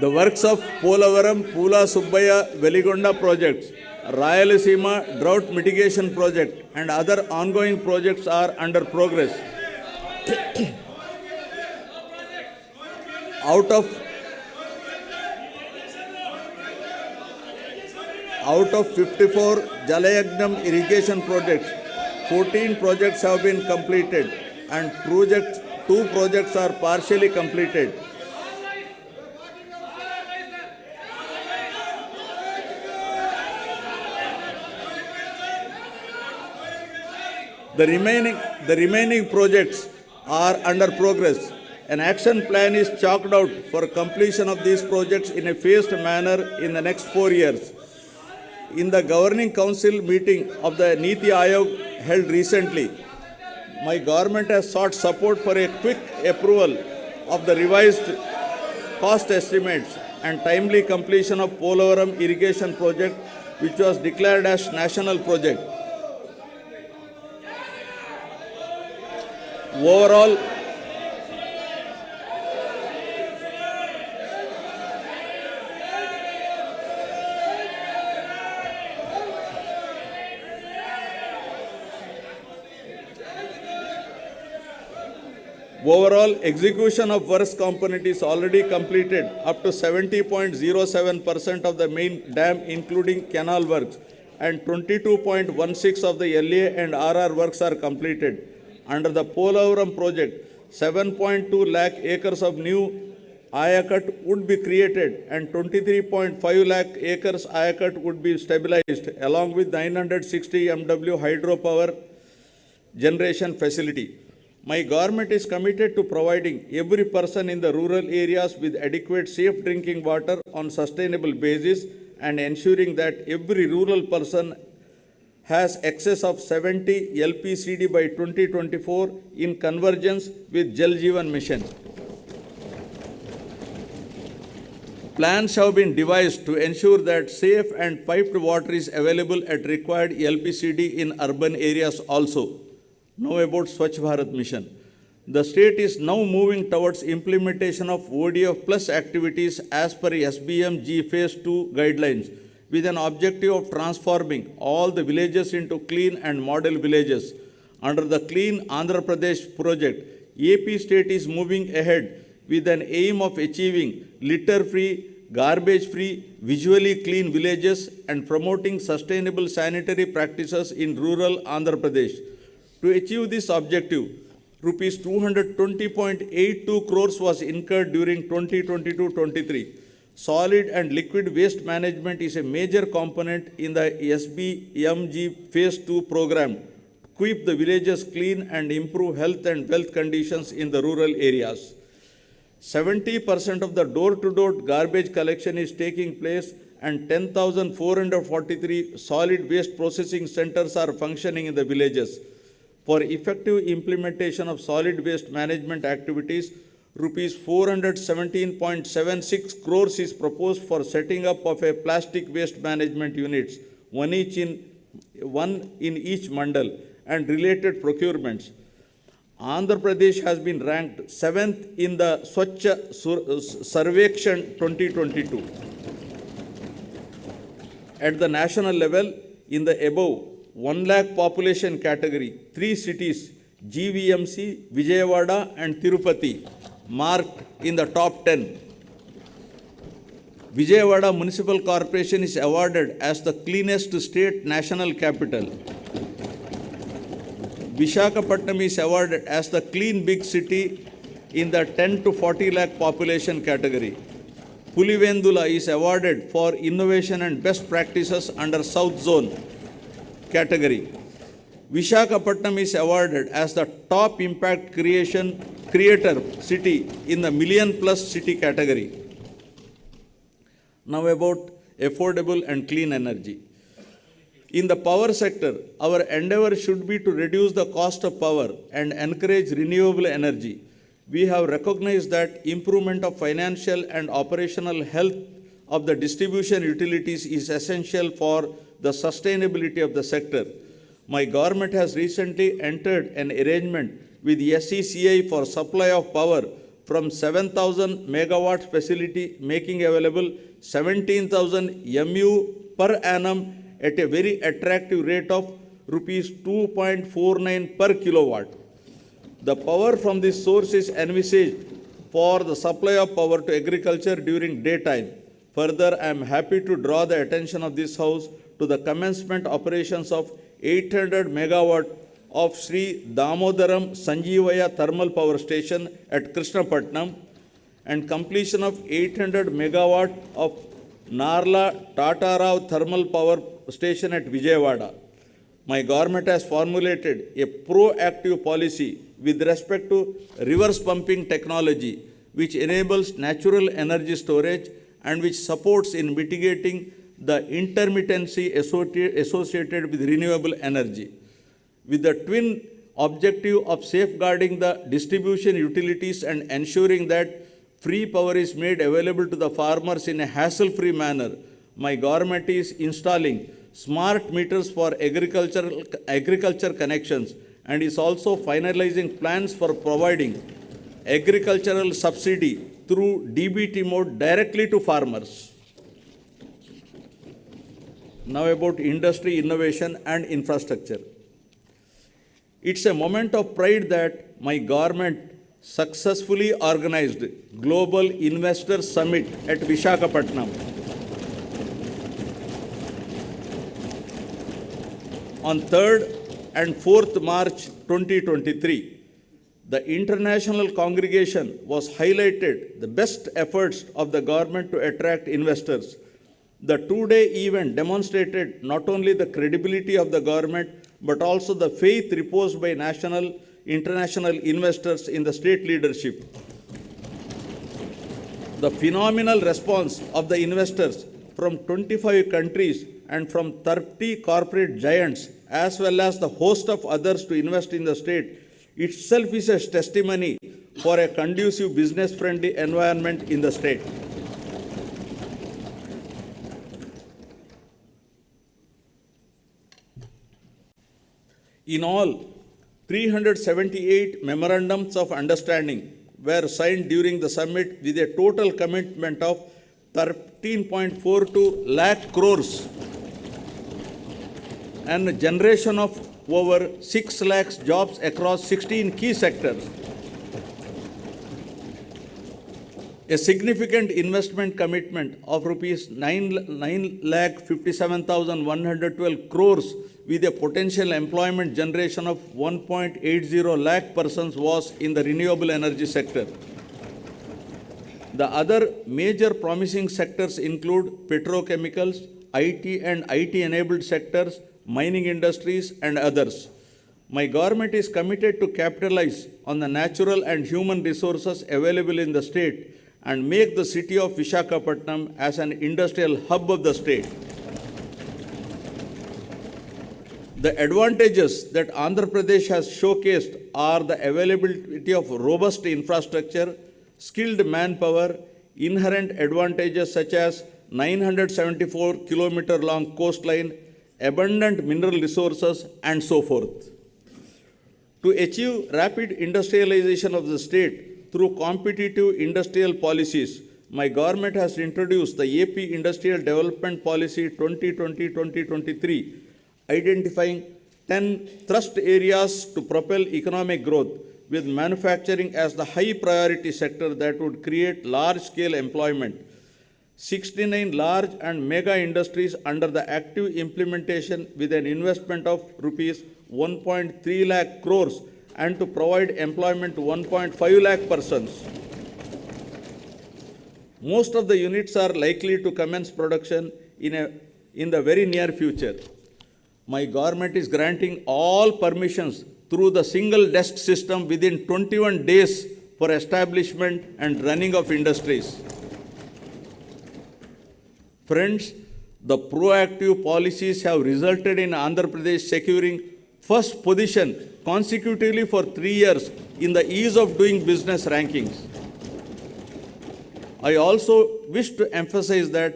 [SPEAKER 3] The works of Polavaram, Pula Subbaya Veligonda projects, Rayalaseema Drought Mitigation Project and other ongoing projects are under progress. Out of 54 Jalayagnam irrigation projects, 14 projects have been completed and 2 projects are partially completed. The remaining projects are under progress. An action plan is chalked out for completion of these projects in a phased manner in the next 4 years. In the Governing Council meeting of the Niti Aayog held recently, my government has sought support for a quick approval of the revised cost estimates and timely completion of Polavaram irrigation project, which was declared as national project. Overall execution of works component is already completed up to 70.07% of the main dam including canal works, and 22.16% of the LA and RR works are completed. Under the Polavaram project, 7.2 lakh acres of new Ayakat would be created and 23.5 lakh acres Ayakat would be stabilized along with 960 MW hydropower generation facility. My government is committed to providing every person in the rural areas with adequate safe drinking water on sustainable basis and ensuring that every rural person has excess of 70 LPCD by 2024 in convergence with Jal Jeevan Mission. Plans have been devised to ensure that safe and piped water is available at required LPCD in urban areas also. Now about Swachh Bharat Mission. The state is now moving towards implementation of ODF plus activities as per SBMG Phase 2 guidelines, with an objective of transforming all the villages into clean and model villages. Under the Clean Andhra Pradesh project, AP state is moving ahead with an aim of achieving litter-free, garbage-free, visually clean villages and promoting sustainable sanitary practices in rural Andhra Pradesh. To achieve this objective, rupees 220.82 crores was incurred during 2022-23. Solid and liquid waste management is a major component in the SBMG Phase 2 program to keep the villages clean and improve health and wealth conditions in the rural areas. 70% of the door-to-door garbage collection is taking place and 10,443 solid waste processing centers are functioning in the villages. For effective implementation of solid waste management activities, rupees 417.76 crores is proposed for setting up of a plastic waste management units, one in each mandal, and related procurements. Andhra Pradesh has been ranked 7th in the Swachh Sarvekshan 2022. At the national level, in the above 1 lakh population category, 3 cities, GVMC, Vijayawada and Tirupati, marked in the top 10. Vijayawada Municipal Corporation is awarded as the cleanest state national capital. Visakhapatnam is awarded as the clean big city in the 10 to 40 lakh population category. Pulivendula is awarded for innovation and best practices under South Zone category. Visakhapatnam is awarded as the top impact creator city in the million plus city category. Now about affordable and clean energy. In the power sector, our endeavor should be to reduce the cost of power and encourage renewable energy. We have recognized that improvement of financial and operational health of the distribution utilities is essential for the sustainability of the sector. My government has recently entered an arrangement with SECI for supply of power from 7,000 megawatts facility, making available 17,000 MU per annum at a very attractive rate of rupees 2.49 per kilowatt. The power from this source is envisaged for the supply of power to agriculture during daytime. Further, I am happy to draw the attention of this House to the commencement operations of 800 megawatt of Sri Damodaram Sanjeevaya Thermal Power Station at Krishnapatnam and completion of 800 megawatt of Narla Tatarao Thermal Power Station at Vijayawada. My government has formulated a proactive policy with respect to reverse pumping technology, which enables natural energy storage and which supports in mitigating the intermittency associated with renewable energy. With the twin objective of safeguarding the distribution utilities and ensuring that free power is made available to the farmers in a hassle-free manner, my government is installing smart meters for agriculture connections and is also finalizing plans for providing agricultural subsidy through DBT mode directly to farmers. Now about industry, innovation and infrastructure. It's a moment of pride that my government successfully organized Global Investor Summit at Visakhapatnam on 3rd and 4th March 2023. The international congregation was highlighted the best efforts of the government to attract investors. The two-day event demonstrated not only the credibility of the government, but also the faith reposed by national, international investors in the state leadership. The phenomenal response of the investors from 25 countries and from 30 corporate giants, as well as the host of others to invest in the state, itself is a testimony for a conducive business-friendly environment in the state. In all, 378 memorandums of understanding were signed during the summit with a total commitment of 13.42 lakh crores and a generation of over 6 lakhs jobs across 16 key sectors. A significant investment commitment of rupees 9,57,112 crores with a potential employment generation of 1.80 lakh persons was in the renewable energy sector. The other major promising sectors include petrochemicals, IT and IT-enabled sectors, mining industries, and others. My government is committed to capitalize on the natural and human resources available in the state and make the city of Visakhapatnam as an industrial hub of the state. The advantages that Andhra Pradesh has showcased are the availability of robust infrastructure, skilled manpower, inherent advantages such as 974-kilometer long coastline, abundant mineral resources, and so forth. To achieve rapid industrialization of the state through competitive industrial policies, my government has introduced the AP Industrial Development Policy 2020-2023, identifying 10 thrust areas to propel economic growth, with manufacturing as the high priority sector that would create large-scale employment. 69 large and mega industries under the active implementation with an investment of rupees 1.3 lakh crores and to provide employment to 1.5 lakh persons. Most of the units are likely to commence production in the very near future. My government is granting all permissions through the single desk system within 21 days for establishment and running of industries. Friends, The proactive policies have resulted in Andhra Pradesh securing first position consecutively for 3 years in the ease of doing business rankings. I also wish to emphasize that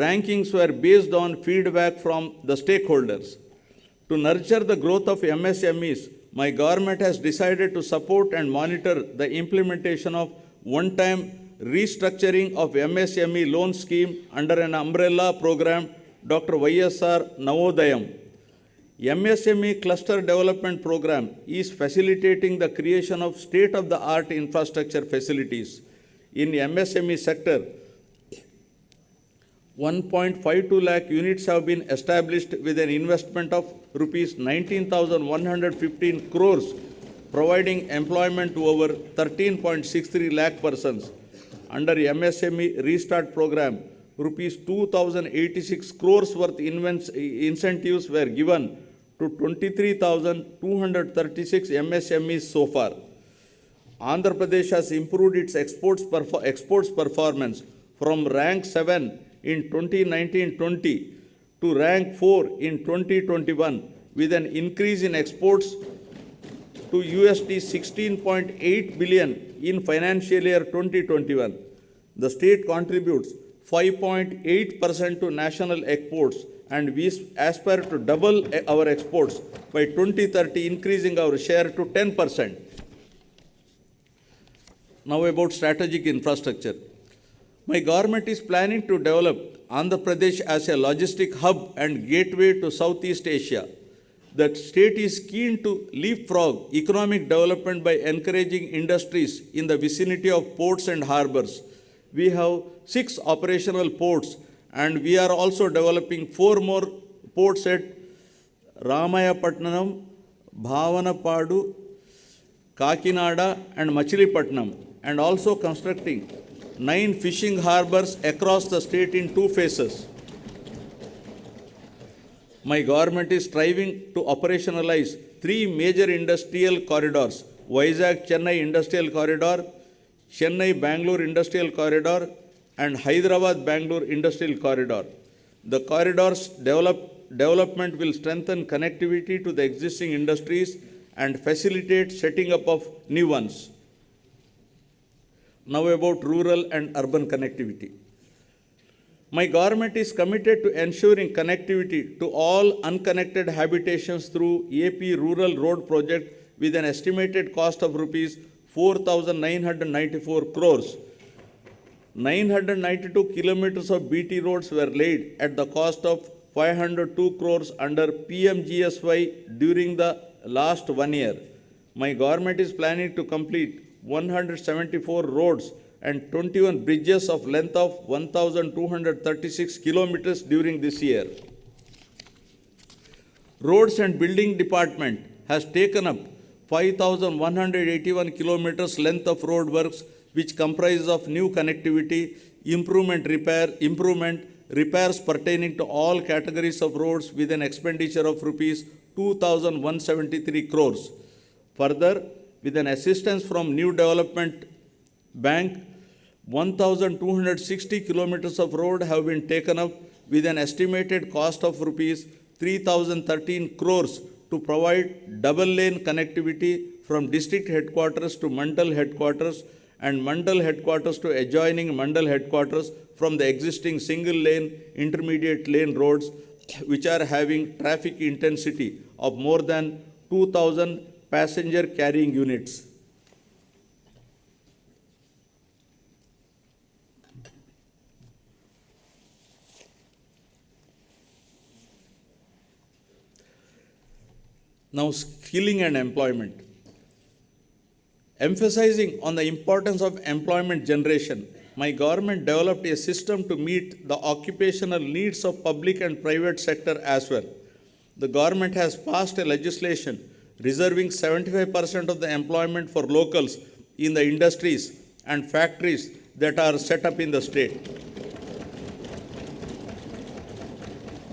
[SPEAKER 3] rankings were based on feedback from the stakeholders. To nurture the growth of MSMEs, my government has decided to support and monitor the implementation of one-time restructuring of MSME loan scheme under an umbrella program, Dr. YSR Navodayam. MSME Cluster Development Program is facilitating the creation of state-of-the-art infrastructure facilities. In MSME sector, 1.52 lakh units have been established with an investment of rupees 19,115 crores, providing employment to over 13.63 lakh persons. Under MSME Restart Program, rupees 2,086 crores worth incentives were given to 23,236 MSMEs so far. Andhra Pradesh has improved its exports performance from rank 7 in 2019-20 to rank 4 in 2021 with an increase in exports to USD 16.8 billion in financial year 2021. The state contributes 5.8% to national exports, and we aspire to double our exports by 2030, increasing our share to 10%. Now about strategic infrastructure. My government is planning to develop Andhra Pradesh as a logistic hub and gateway to Southeast Asia. The state is keen to leapfrog economic development by encouraging industries in the vicinity of ports and harbors. We have 6 operational ports, and we are also developing 4 more ports at Ramayapatnam, Bhavanapadu, Kakinada, and Machilipatnam, and also constructing 9 fishing harbors across the state in 2 phases. My government is striving to operationalize 3 major industrial corridors: Vizag-Chennai Industrial Corridor, Chennai-Bangalore Industrial Corridor, and Hyderabad-Bangalore Industrial Corridor. The corridors development will strengthen connectivity to the existing industries and facilitate setting up of new ones. Now about rural and urban connectivity. My government is committed to ensuring connectivity to all unconnected habitations through AP Rural Road Project with an estimated cost of rupees 4,994 crores. 992 kilometers of BT roads were laid at the cost of 502 crores under PMGSY during the last 1 year. My government is planning to complete 174 roads and 21 bridges of length of 1,236 kilometers during this year. Roads and Building Department has taken up 5,181 kilometers length of road works, which comprises of new connectivity, repairs pertaining to all categories of roads with an expenditure of rupees 2,173 crores. Further, with an assistance from New Development Bank, 1,260 kilometers of road have been taken up with an estimated cost of rupees 3,013 crores to provide double-lane connectivity from district headquarters to Mandal headquarters and Mandal headquarters to adjoining Mandal headquarters from the existing single-lane, intermediate lane roads, which are having traffic intensity of more than 2,000 passenger carrying units. Now, skilling and employment. Emphasizing on the importance of employment generation, my government developed a system to meet the occupational needs of public and private sector as well. The government has passed a legislation reserving 75% of the employment for locals in the industries and factories that are set up in the state.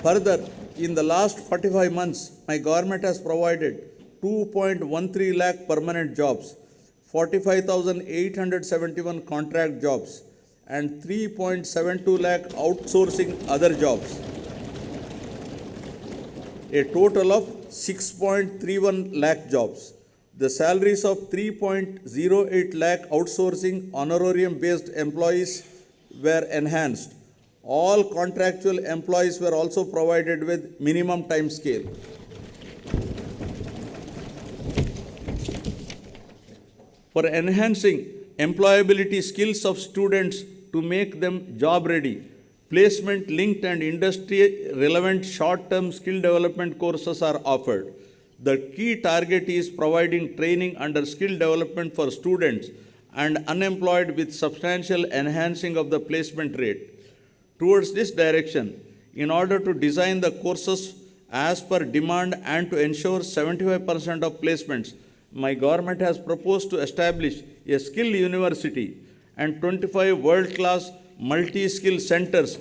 [SPEAKER 3] Further, in the last 45 months, my government has provided 2.13 lakh permanent jobs, 45,871 contract jobs, and 3.72 lakh outsourcing other jobs. a total of 6.31 lakh jobs. The salaries of 3.08 lakh outsourcing honorarium based employees were enhanced. All contractual employees were also provided with minimum time scale. For enhancing employability skills of students to make them job ready, placement linked and industry relevant short term skill development courses are offered. The key target is providing training under skill development for students and unemployed with substantial enhancing of the placement rate. Towards this direction, in order to design the courses as per demand and to ensure 75% of placements, my government has proposed to establish a skill university and 25 world-class multi-skill centers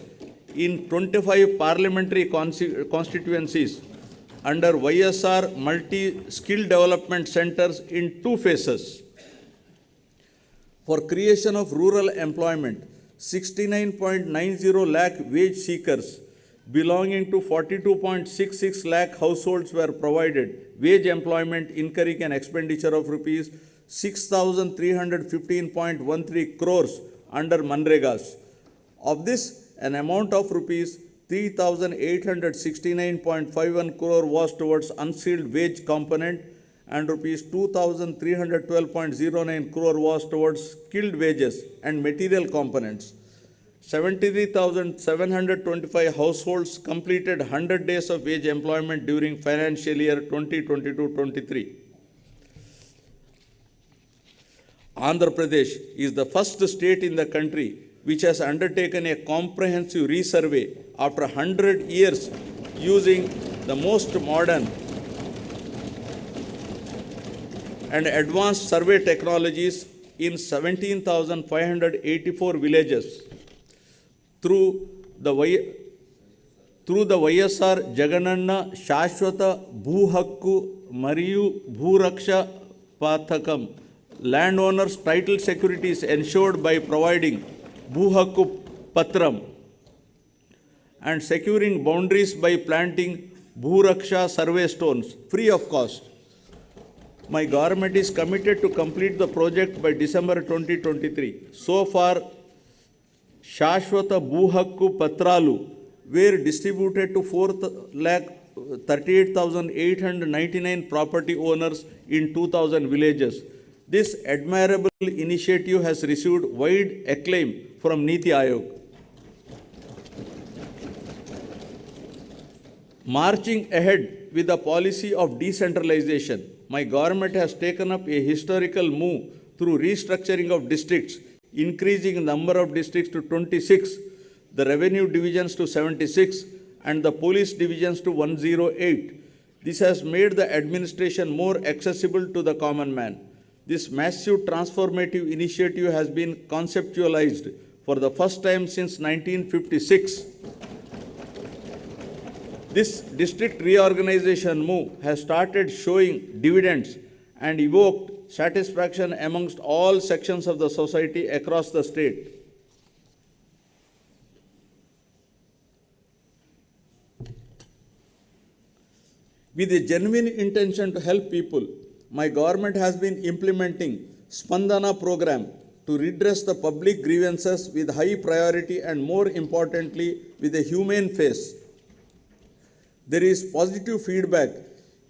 [SPEAKER 3] in 25 parliamentary constituencies under YSR multi-skill development centers in 2 phases. For creation of rural employment, 69.90 lakh wage seekers belonging to 42.66 lakh households were provided wage employment incurring an expenditure of rupees 6,315.13 crores under Manregas. Of this, an amount of rupees 3,869.51 crore was towards unsealed wage component and rupees 2,312.09 crore was towards skilled wages and material components. 73,725 households completed 100 days of wage employment during financial year 2022-23. Andhra Pradesh is the first state in the country which has undertaken a comprehensive resurvey after 100 years using the most modern and advanced survey technologies in 17,584 villages. Through the YSR Jagananna Shashwata Bhuu Mariyu Bhuraksha Pathakam, landowners' title security is ensured by providing Bhuu Patram and securing boundaries by planting Bhuraksha survey stones free of cost. My government is committed to complete the project by December 2023. So far, Shashwata Bhuu Patralu were distributed to 4,38,899 property owners in 2,000 villages. This admirable initiative has received wide acclaim from Niti Aayog. Marching ahead with the policy of decentralization, my government has taken up a historical move through restructuring of districts, increasing the number of districts to 26, the revenue divisions to 76, and the police divisions to 108. This has made the administration more accessible to the common man. This massive transformative initiative has been conceptualized for the first time since 1956. This district reorganization move has started showing dividends and evoked satisfaction amongst all sections of the society across the state. With a genuine intention to help people, my government has been implementing Spandana program to redress the public grievances with high priority and, more importantly, with a humane face. There is positive feedback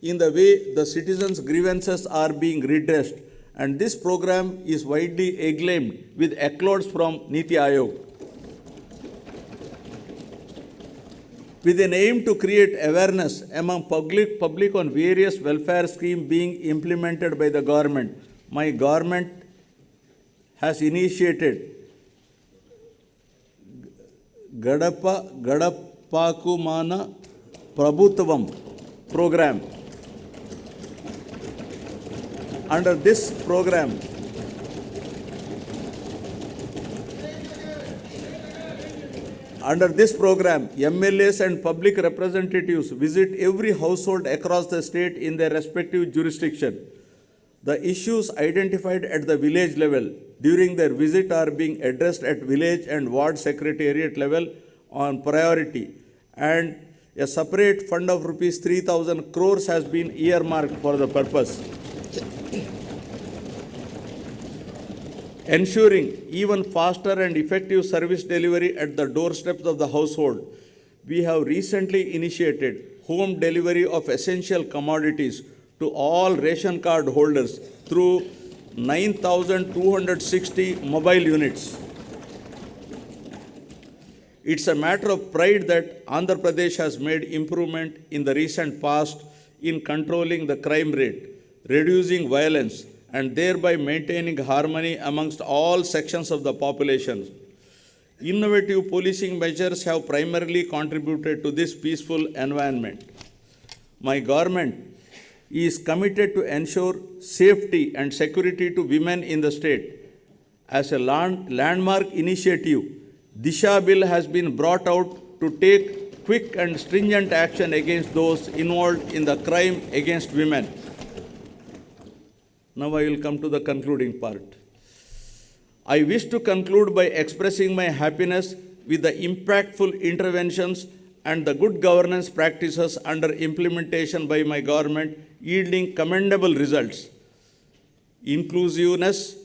[SPEAKER 3] in the way the citizens' grievances are being redressed, and this program is widely acclaimed with accolades from Niti Aayog. With an aim to create awareness among public on various welfare schemes being implemented by the government, my government has initiated Gadapakumana Prabhutvam program. Under this program, MLAs and public representatives visit every household across the state in their respective jurisdiction. The issues identified at the village level during their visit are being addressed at village and ward secretariat level on priority, and A separate fund of rupees 3,000 crores has been earmarked for the purpose, ensuring even faster and effective service delivery at the doorsteps of the household. We have recently initiated home delivery of essential commodities to all ration card holders through 9,260 mobile units. It's a matter of pride that Andhra Pradesh has made improvement in the recent past in controlling the crime rate, reducing violence, and thereby maintaining harmony amongst all sections of the population. Innovative policing measures have primarily contributed to this peaceful environment. My government is committed to ensure safety and security to women in the state. As a landmark initiative, Disha Bill has been brought out to take quick and stringent action against those involved in the crime against women. Now I will come to the concluding part. I wish to conclude by expressing my happiness with the impactful interventions and the good governance practices under implementation by my government, yielding commendable results. Inclusiveness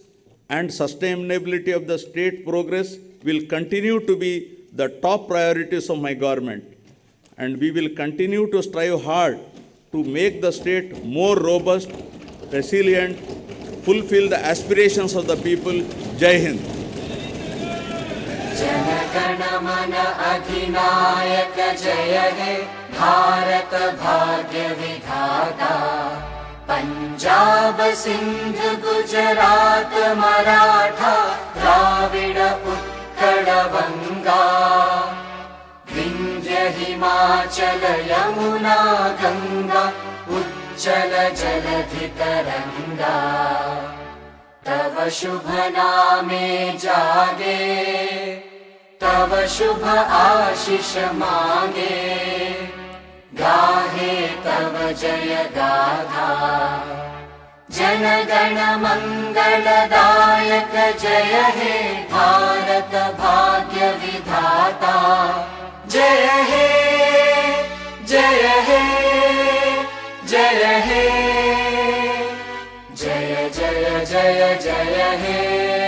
[SPEAKER 3] and sustainability of the state progress will continue to be the top priorities of my government, and we will continue to strive hard to make the state more robust, resilient, fulfill the aspirations of the people. Jai Hind.
[SPEAKER 2] जनगण मन अधिनायक जय हे भारत भाग्य विधाता पंजाब सिंध गुजरात मराठा द्राविड उत्कल बंगा विंध्य हिमाचल यमुना गंगा उज्जल जलधि तरंगा तव शुभ नामे जागे तव शुभ आशीष मांगे गाहे तव जय गाथा जनगण मंगलदायक जय हे भारत भाग्य विधाता जय हे जय हे जय हे जय जय जय जय हे